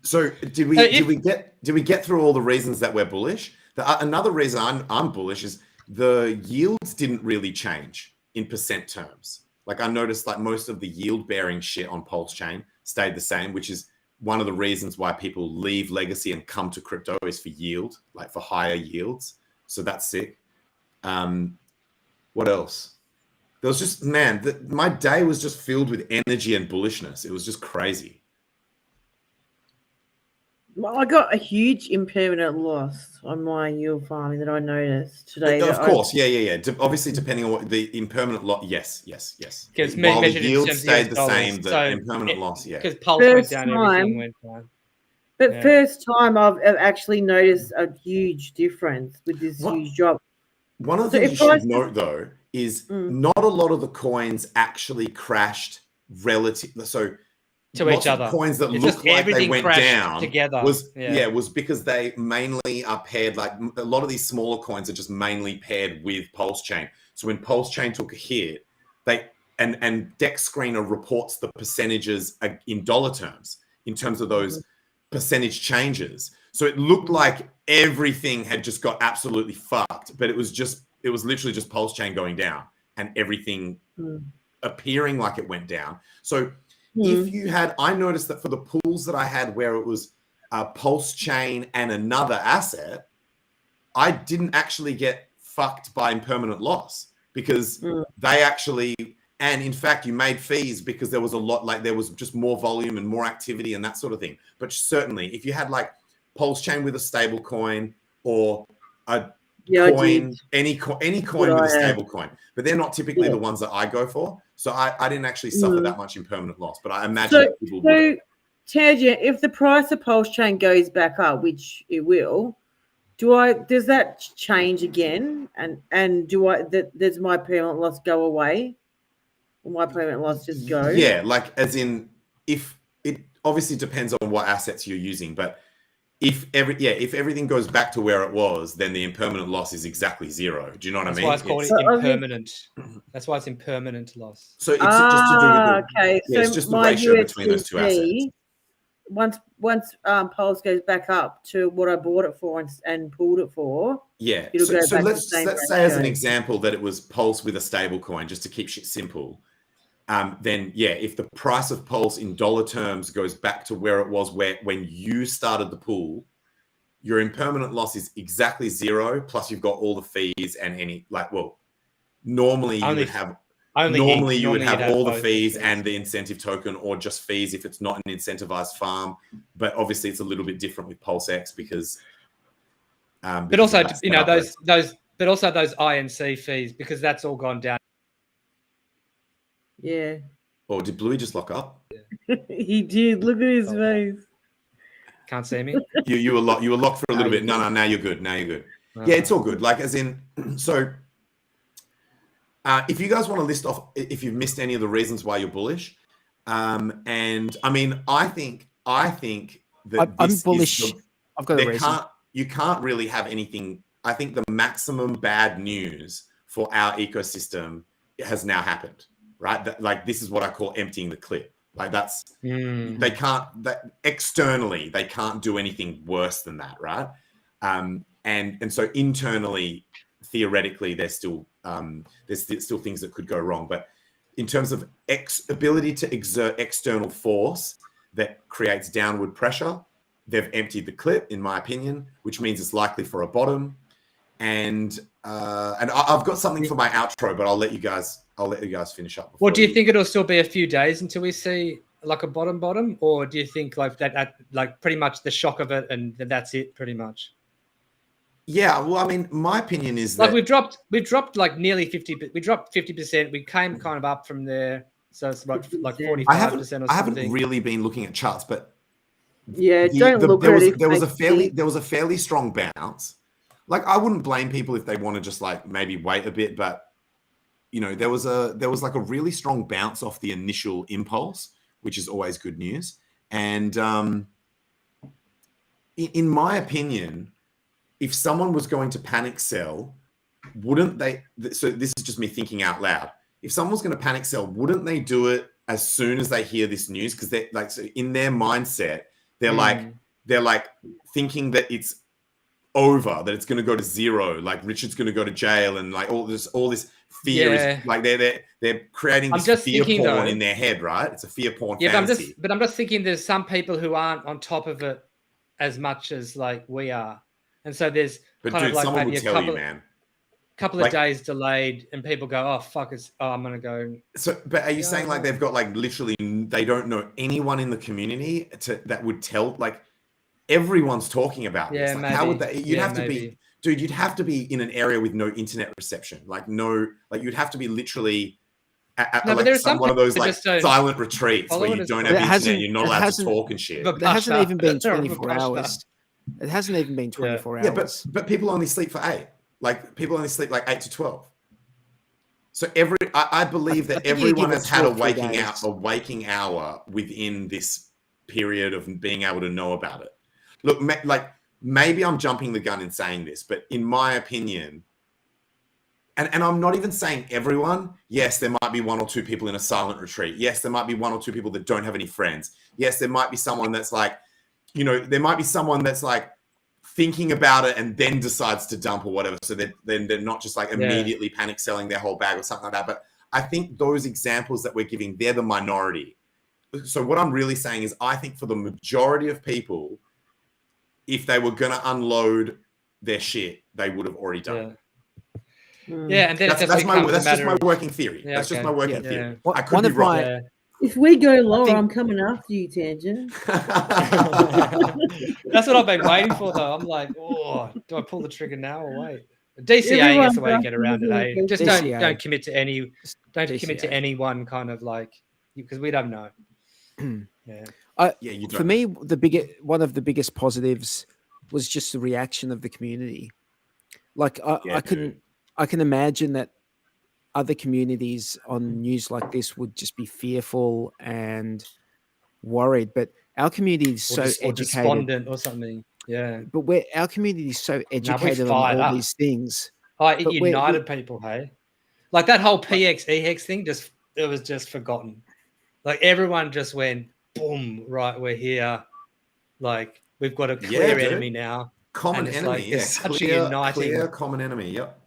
So did we get through all the reasons that we're bullish? Another reason I'm bullish is the yields didn't really change in percent terms. Like I noticed like most of the yield bearing shit on PulseChain stayed the same, which is one of the reasons why people leave legacy and come to crypto is for yield, like for higher yields. So that's sick. What else? There was just, man, my day was just filled with energy and bullishness. It was just crazy. Well, I got a huge impermanent loss on my yield farming that I noticed today. Of course, yeah. Obviously, depending on what the impermanent loss, yes. Because while the measured in yield terms of stayed US the dollars. same, the impermanent loss, yeah. Because Pulse went First down, time- everything went down. But first time I've actually noticed a huge difference with this huge drop. One of the things you should note, though, is not a lot of the coins actually crashed relative. So to lots each other. of coins that It's look just like everything they went crashed down together. was because they mainly are paired. Like a lot of these smaller coins are just mainly paired with PulseChain. So when PulseChain took a hit, and Dex Screener reports the percentages in dollar terms in terms of those percentage changes. So it looked like everything had just got absolutely fucked, but it was literally just PulseChain going down and everything appearing like it went down. So if you had, I noticed that for the pools that I had where it was PulseChain and another asset, I didn't actually get fucked by impermanent loss because they actually, and in fact, you made fees because there was a lot, like there was just more volume and more activity and that sort of thing. But certainly, if you had like PulseChain with a stable coin or a coin, any coin with a stable coin, but they're not typically the ones that I go for. So I didn't actually suffer that much impermanent loss, but I imagine people would. So, Tadja, if the price of PulseChain goes back up, which it will, does that change again? And does my permanent loss go away? Or my permanent loss just go? Yeah, like as in, if it obviously depends on what assets you're using, but if everything goes back to where it was, then the impermanent loss is exactly zero. Do you know what I mean? That's why it's called impermanent. That's why it's impermanent loss. So it's just to do with it's just the my ratio between those two assets. Once Pulse goes back up to what I bought it for and pulled it for, it'll go so back let's to the same say as an ratio. example that it was Pulse with a stable coin, just to keep shit simple. Then if the price of Pulse in dollar terms goes back to where it was when you started the pool, your impermanent loss is exactly zero. Plus you've got all the fees and normally you would have all the fees and the incentive token, or just fees if it's not an incentivized farm. But obviously it's a little bit different with PulseX because but also those INC fees, because that's all gone down. Yeah. Oh, did Bluey just lock up? He did. Look at his face. Can't see me. You were locked for a little bit. No, now you're good. Now you're good. Yeah, it's all good. Like as in, so if you guys want to list off if you've missed any of the reasons why you're bullish, and I mean, I think that I'm bullish. I've got a reason. You can't really have anything. I think the maximum bad news for our ecosystem has now happened. Right? Like this is what I call emptying the clip. Like that's they can't externally they can't do anything worse than that, right? And so internally, theoretically, there's still things that could go wrong. But in terms of ability to exert external force that creates downward pressure, they've emptied the clip, in my opinion, which means it's likely for a bottom. and I've got something for my outro, but I'll let you guys finish up. Well, do you think it'll still be a few days until we see like a bottom, or do you think like that like pretty much the shock of it and that's it pretty much? Yeah, well, I mean, my opinion is like that we've dropped like nearly 50. We dropped 50%. We came kind of up from there, so it's about like 45% or something. I haven't really been looking at charts, but yeah, don't look there at it. There was a fairly strong bounce. Like, I wouldn't blame people if they want to just like maybe wait a bit, but you know, there was like a really strong bounce off the initial impulse, which is always good news. And in my opinion, if someone was going to panic sell, wouldn't they? So this is just me thinking out loud. If someone was going to panic sell, wouldn't they do it as soon as they hear this news? Because they're like, so in their mindset, they're like thinking that it's over, that it's going to go to zero, like Richard's going to go to jail, and like all this fear is like they're creating this fear porn in their head, right? It's a fear porn fantasy. But I'm just thinking there's some people who aren't on top of it as much as like we are, and so there's kind of like maybe a couple of days delayed, and people go, oh fuck, I'm gonna go. So, but are you saying like they've got like literally they don't know anyone in the community that would tell? Like, everyone's talking about this. Like, how would they? You'd have to be, dude. You'd have to be in an area with no internet reception. Like you'd have to be literally at like one of those like silent retreats where you don't have internet. You're not allowed to talk and shit. But there hasn't even been 24 hours. It hasn't even been 24 hours. Yeah, but people only sleep for 8. Like, people only sleep like 8 to 12. So I believe that everyone has had a waking hour within this period of being able to know about it. Look, like, maybe I'm jumping the gun in saying this, but in my opinion, and I'm not even saying everyone. Yes, there might be 1 or 2 people in a silent retreat. Yes, there might be 1 or 2 people that don't have any friends. Yes, there might be someone that's like, you know, there might be someone that's like thinking about it and then decides to dump or whatever. So then they're not just like immediately panic selling their whole bag or something like that. But I think those examples that we're giving, they're the minority. So what I'm really saying is, I think for the majority of people, if they were going to unload their shit, they would have already done it. Yeah, and then that's just my working theory. That's just my working theory. I could be wrong. If we go lower, I'm coming after you, Tangent. That's what I've been waiting for, though. I'm like, oh, do I pull the trigger now or wait? DCA is the way to get around it. Eh? Just don't commit to any. Don't commit to any one kind of like, because we don't know. You don't. For me, one of the biggest positives was just the reaction of the community. Like, I can imagine that other communities on news like this would just be fearful and worried, but our community is so educated, despondent or something. Yeah, but our community is so educated on all these things. It united people. Hey, like that whole PX EHEX thing, it was just forgotten. Like, everyone just went boom, right, we're here. Like, we've got a clear enemy now. Common enemy, like, it's such a uniting, clear common enemy. Yep.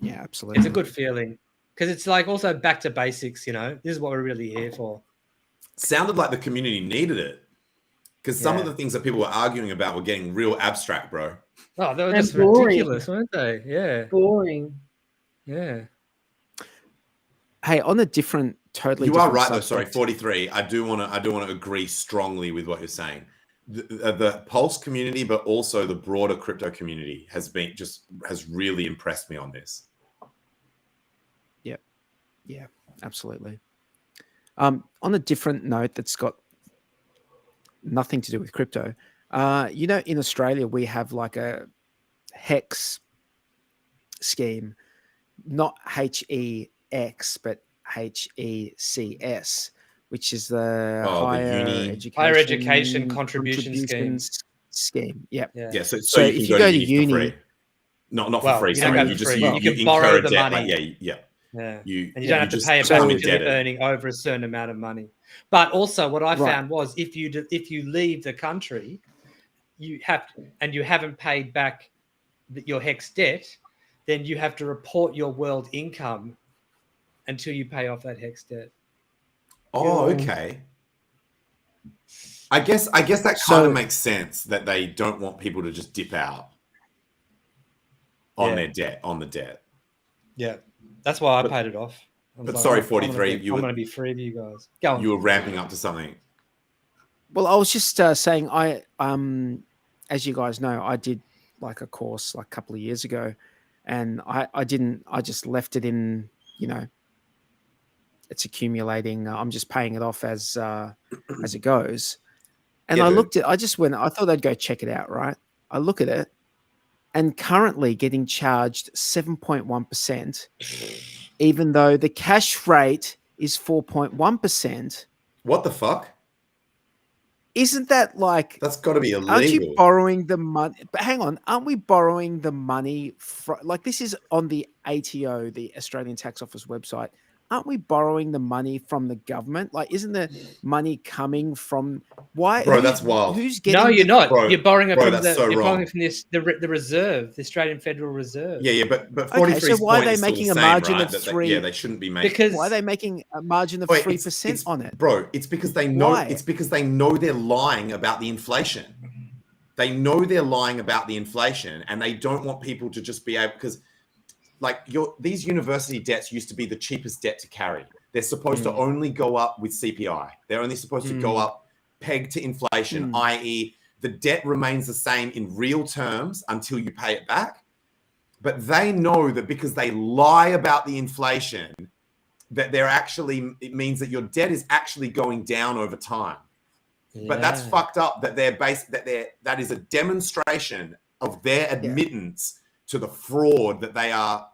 Yeah, absolutely. It's a good feeling, because it's like also back to basics. You know, this is what we're really here for. Sounded like the community needed it, because some of the things that people were arguing about were getting real abstract, bro. Oh, they were just ridiculous, weren't they? Yeah, boring. Yeah. Hey, on a different, totally. You are right, though. Sorry, 43. I do want to agree strongly with what you're saying. The Pulse community, but also the broader crypto community has really impressed me on this. Yeah, absolutely. On a different note that's got nothing to do with crypto, you know, in Australia we have like a HEX scheme, not HEX, but HECS, which is the higher education contribution scheme. Yeah. So you can go to uni for free. Not for free. You can borrow the money. And you don't have to pay it back until you're earning over a certain amount of money. But also, what I found was, if you leave the country, you haven't paid back your HEX debt, then you have to report your world income until you pay off that HEX debt. Oh, okay. I guess that kind of makes sense, that they don't want people to just dip out. on their debt, on the debt. Yeah, that's why I paid it off. But sorry, 43, I'm going to be free of you guys. Go on. You were ramping up to something. Well, I was just saying, as you guys know, I did like a course like a couple of years ago, and I just left it in, it's accumulating. I'm just paying it off as it goes. And I thought I'd go check it out, right? I look at it, and currently getting charged 7.1%, even though the cash rate is 4.1%. What the fuck? Isn't that like... That's got to be illegal. Aren't you borrowing the money? But hang on, aren't we borrowing the money from... Like, this is on the ATO, the Australian Tax Office website. Aren't we borrowing the money from the government? Like, isn't the money coming from... Why? Bro, that's wild. Who's getting... No, you're not. Bro, you're borrowing it from borrowing from the reserve, the Australian Federal Reserve. Yeah, but 43. Okay, so why are they making a margin of 3? They shouldn't be making. Because why are they making a margin of 3% on it? Bro, it's because they know. Why? It's because they know they're lying about the inflation. They know they're lying about the inflation, and they don't want people to just be able, because, like, these university debts used to be the cheapest debt to carry. They're supposed to only go up with CPI. They're only supposed to go up pegged to inflation, i.e., the debt remains the same in real terms until you pay it back. But they know that because they lie about the inflation, that it means that your debt is actually going down over time. Yeah. But that's fucked up. That that is a demonstration of their admittance to the fraud that they are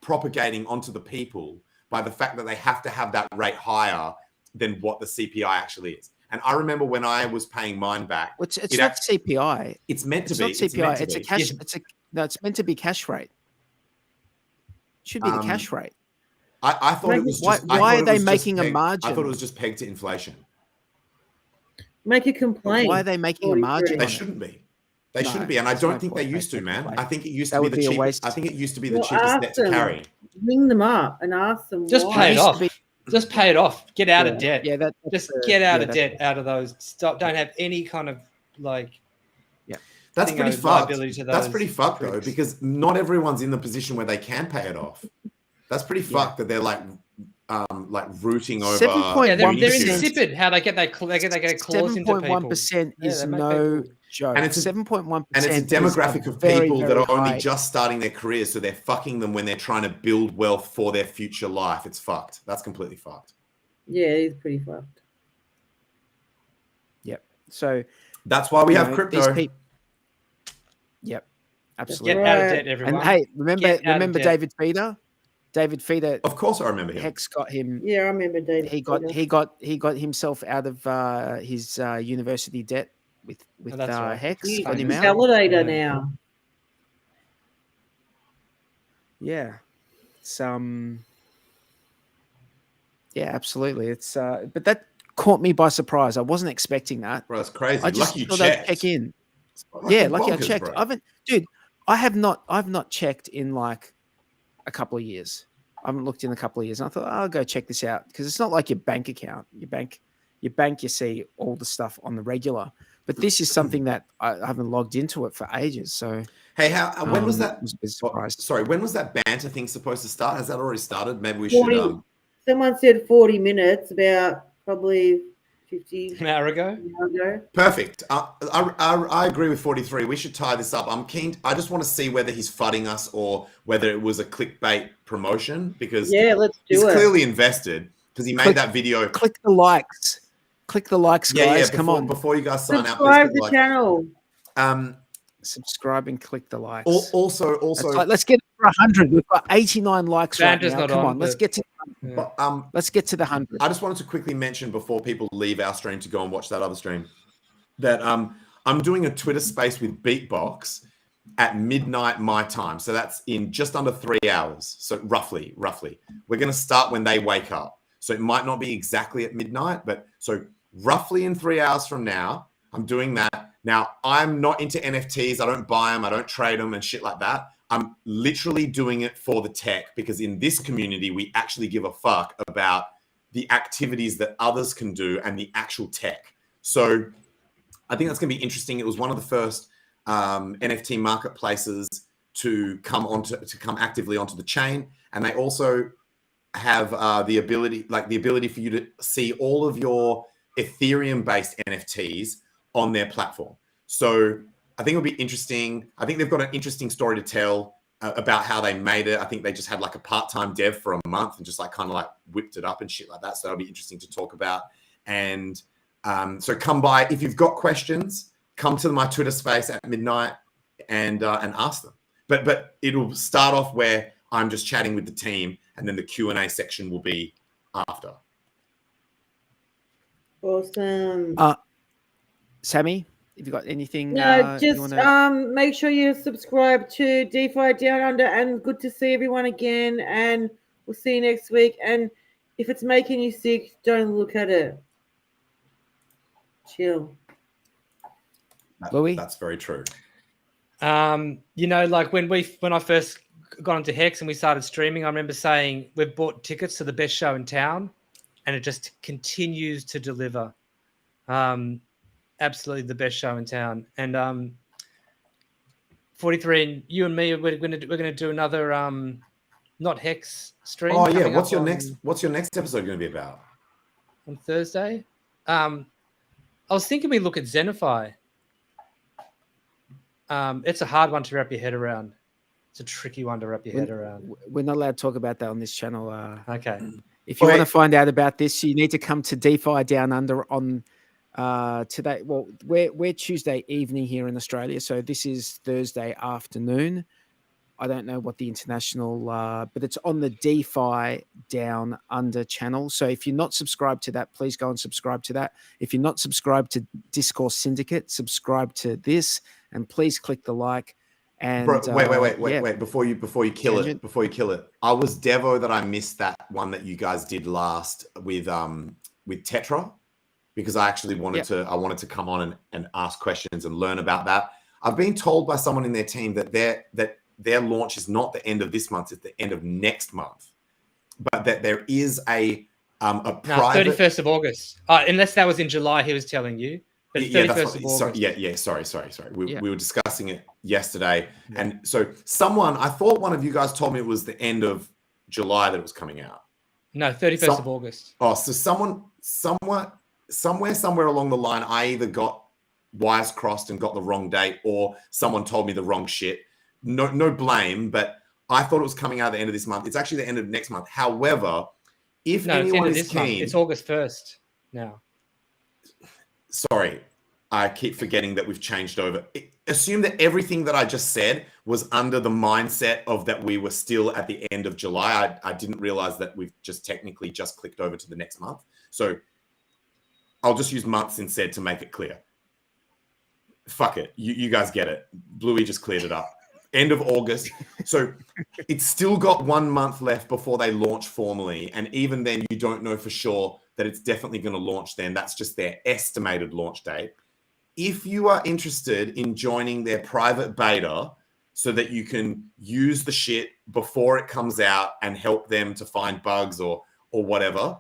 propagating onto the people by the fact that they have to have that rate higher than what the CPI actually is. And I remember when I was paying mine back. It's not CPI. It's meant to be. It's not CPI. It's a cash. It's meant to be cash rate. It should be the cash rate. I thought it was just. Why are they making a margin? I thought it was just pegged to inflation. Make a complaint. Why are they making a margin? They shouldn't be. They shouldn't be, and I don't think they used to, man. I think it used to be the cheapest. I think it used to be the cheapest debt to carry. Ring them up and ask them. Just pay it off. Just pay it off. Get out of debt. Yeah, just get out of debt. Out of those. Stop. Don't have any kind of like. Yeah, that's pretty fucked. That's pretty fucked though, because not everyone's in the position where they can pay it off. That's pretty fucked that they're like rooting over. 7.1%. They're insipid. How they get claws into people. 7.1% is no joke. And it's 7.1%. And it's a demographic of people that are only just starting their careers, so they're fucking them when they're trying to build wealth for their future life. It's fucked. That's completely fucked. Yeah, it's pretty fucked. Yep. So that's why we have crypto. Yep. Absolutely. Get out of debt, everyone. And hey, remember David Feeder? David Feeder. Of course, I remember him. HEX got him. Yeah, I remember David. He got himself out of his university debt with HEX. He's got a him out. validator now. Yeah, it's yeah, absolutely. It's but that caught me by surprise. I wasn't expecting that. Bro, that's crazy. I just lucky thought you checked. I'd check in. Yeah, lucky I checked. Bro. I've not checked in like a couple of years. I haven't looked in a couple of years. And I thought, I'll go check this out, because it's not like your bank account. Your bank, you see all the stuff on the regular. But this is something that I haven't logged into it for ages. So hey, when was that? Sorry, when was that banter thing supposed to start? Has that already started? Maybe we should. Someone said 40 minutes, about probably 50 an hour ago. Perfect. I agree with 43. We should tie this up. I'm keen. I just want to see whether he's fudding us or whether it was a clickbait promotion, because let's do he's it. Clearly invested, because he made that video. Click the likes. Click the likes, guys. Come on. Before you guys sign out, subscribe to the channel. Subscribe and click the likes. Also, let's get for 100. We've got 89 likes right now. Come on, let's get to. Let's get to the 100. I just wanted to quickly mention before people leave our stream to go and watch that other stream that I'm doing a Twitter space with Beatbox at midnight my time. So that's in just under 3 hours. So roughly, we're going to start when they wake up. So it might not be exactly at midnight, but so roughly in 3 hours from now, I'm doing that. Now, I'm not into NFTs. I don't buy them. I don't trade them and shit like that. I'm literally doing it for the tech, because in this community, we actually give a fuck about the activities that others can do and the actual tech. So I think that's going to be interesting. It was one of the first NFT marketplaces to come actively onto the chain, and they also have the ability for you to see all of your Ethereum-based NFTs on their platform. So I think it'll be interesting. I think they've got an interesting story to tell about how they made it. I think they just had like a part-time dev for a month and just like kind of like whipped it up and shit like that. So that'll be interesting to talk about. And so come by if you've got questions. Come to my Twitter space at midnight and ask them. But it'll start off where I'm just chatting with the team, and then the Q&A section will be after. Awesome. Sammy, have you got anything? No, you just wanna... make sure you subscribe to DeFi Down Under, and good to see everyone again. And we'll see you next week. And if it's making you sick, don't look at it. Chill. Louis? That's very true. You know, like when I first got into HEX and we started streaming, I remember saying we've bought tickets to the best show in town, and it just continues to deliver. Absolutely the best show in town. And 43 and you and me, we're gonna do another not HEX stream. Oh yeah, what's your next episode going to be about? On Thursday. I was thinking we look at Zenify. It's a hard one to wrap your head around. It's a tricky one to wrap your head around. We're not allowed to talk about that on this channel. Okay. If you want to find out about this, you need to come to DeFi Down Under on today. Well, we're Tuesday evening here in Australia, so this is Thursday afternoon. I don't know what the international, but it's on the DeFi Down Under channel. So if you're not subscribed to that, please go and subscribe to that. If you're not subscribed to Discourse Syndicate, subscribe to this, and please click the like. And Bro, wait! Before you kill it, I was Devo that I missed that one that you guys did last with Tetra, because I actually wanted to come on and ask questions and learn about that. I've been told by someone in their team that their launch is not the end of this month; it's the end of next month. But that there is a private 31st of August, unless that was in July. He was telling you. But 31st of August. Sorry. We were discussing it yesterday. Yeah. And so I thought one of you guys told me it was the end of July that it was coming out. No, 31st of August. Oh, so somewhere along the line, I either got wires crossed and got the wrong date, or someone told me the wrong shit. No blame, but I thought it was coming out at the end of this month. It's actually the end of next month. However, if anyone is keen... It's August 1st now. Sorry, I keep forgetting that we've changed over. Assume that everything that I just said was under the mindset of that we were still at the end of July. I didn't realize that we've just technically just clicked over to the next month. So I'll just use months instead to make it clear. Fuck it. You guys get it. Bluey just cleared it up. End of August. So it's still got 1 month left before they launch formally. And even then, you don't know for sure that it's definitely going to launch then. That's just their estimated launch date. If you are interested in joining their private beta so that you can use the shit before it comes out and help them to find bugs or whatever,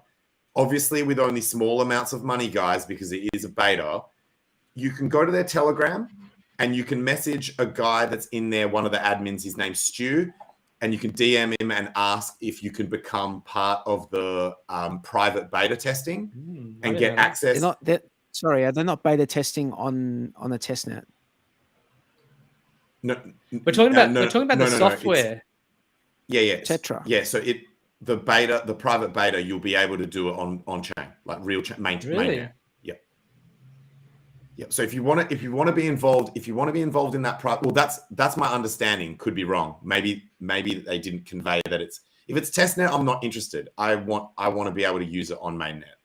obviously with only small amounts of money, guys, because it is a beta, you can go to their Telegram and you can message a guy that's in there, one of the admins, his name's Stu, and you can DM him and ask if you can become part of the private beta testing and get access. They're not beta testing on a testnet. No, we're talking about the software. Yeah. Tetra. Yeah, so the private beta, you'll be able to do it on chain, like real mainnet. Yeah. So if you want to be involved, in that well, that's my understanding. Could be wrong. Maybe they didn't convey that if it's testnet, I'm not interested. I want to be able to use it on mainnet.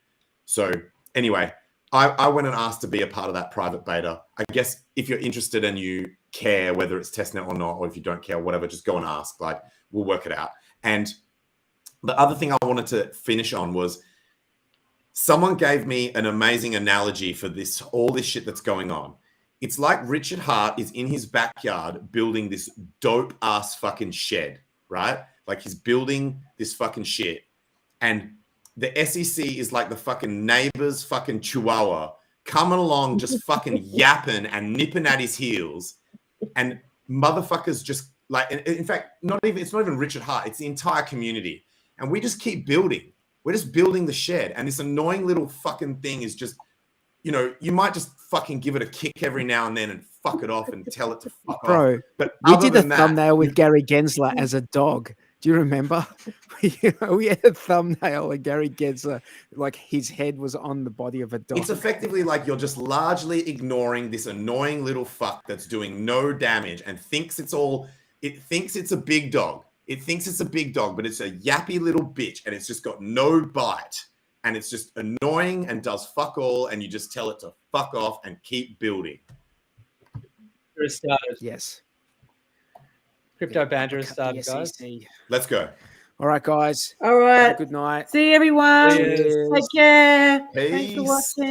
So anyway, I went and asked to be a part of that private beta. I guess if you're interested and you care whether it's testnet or not, or if you don't care, whatever, just go and ask. Like, we'll work it out. And the other thing I wanted to finish on was, someone gave me an amazing analogy for all this shit that's going on. It's like Richard Hart is in his backyard building this dope ass fucking shed, right? Like he's building this fucking shit. And the SEC is like the fucking neighbor's fucking chihuahua coming along, just fucking yapping and nipping at his heels. And motherfuckers just Like, in fact, it's not even Richard Hart. It's the entire community. And we just keep building. We're just building the shed. And this annoying little fucking thing is just, you know, you might just fucking give it a kick every now and then and fuck it off and tell it to fuck Bro, off. But we other did a than that, thumbnail with Gary Gensler as a dog. Do you remember? We had a thumbnail of Gary Gensler, like his head was on the body of a dog. it's effectively like you're just largely ignoring this annoying little fuck that's doing no damage and thinks it's a big dog. It thinks it's a big dog, but it's a yappy little bitch and it's just got no bite. And it's just annoying and does fuck all, and you just tell it to fuck off and keep building. Started. Yes. Crypto banter has started, The guys. SEC. Let's go. All right, guys. All Have right. a good night. See you, everyone. Cheers. Take care. Peace. Thanks for watching.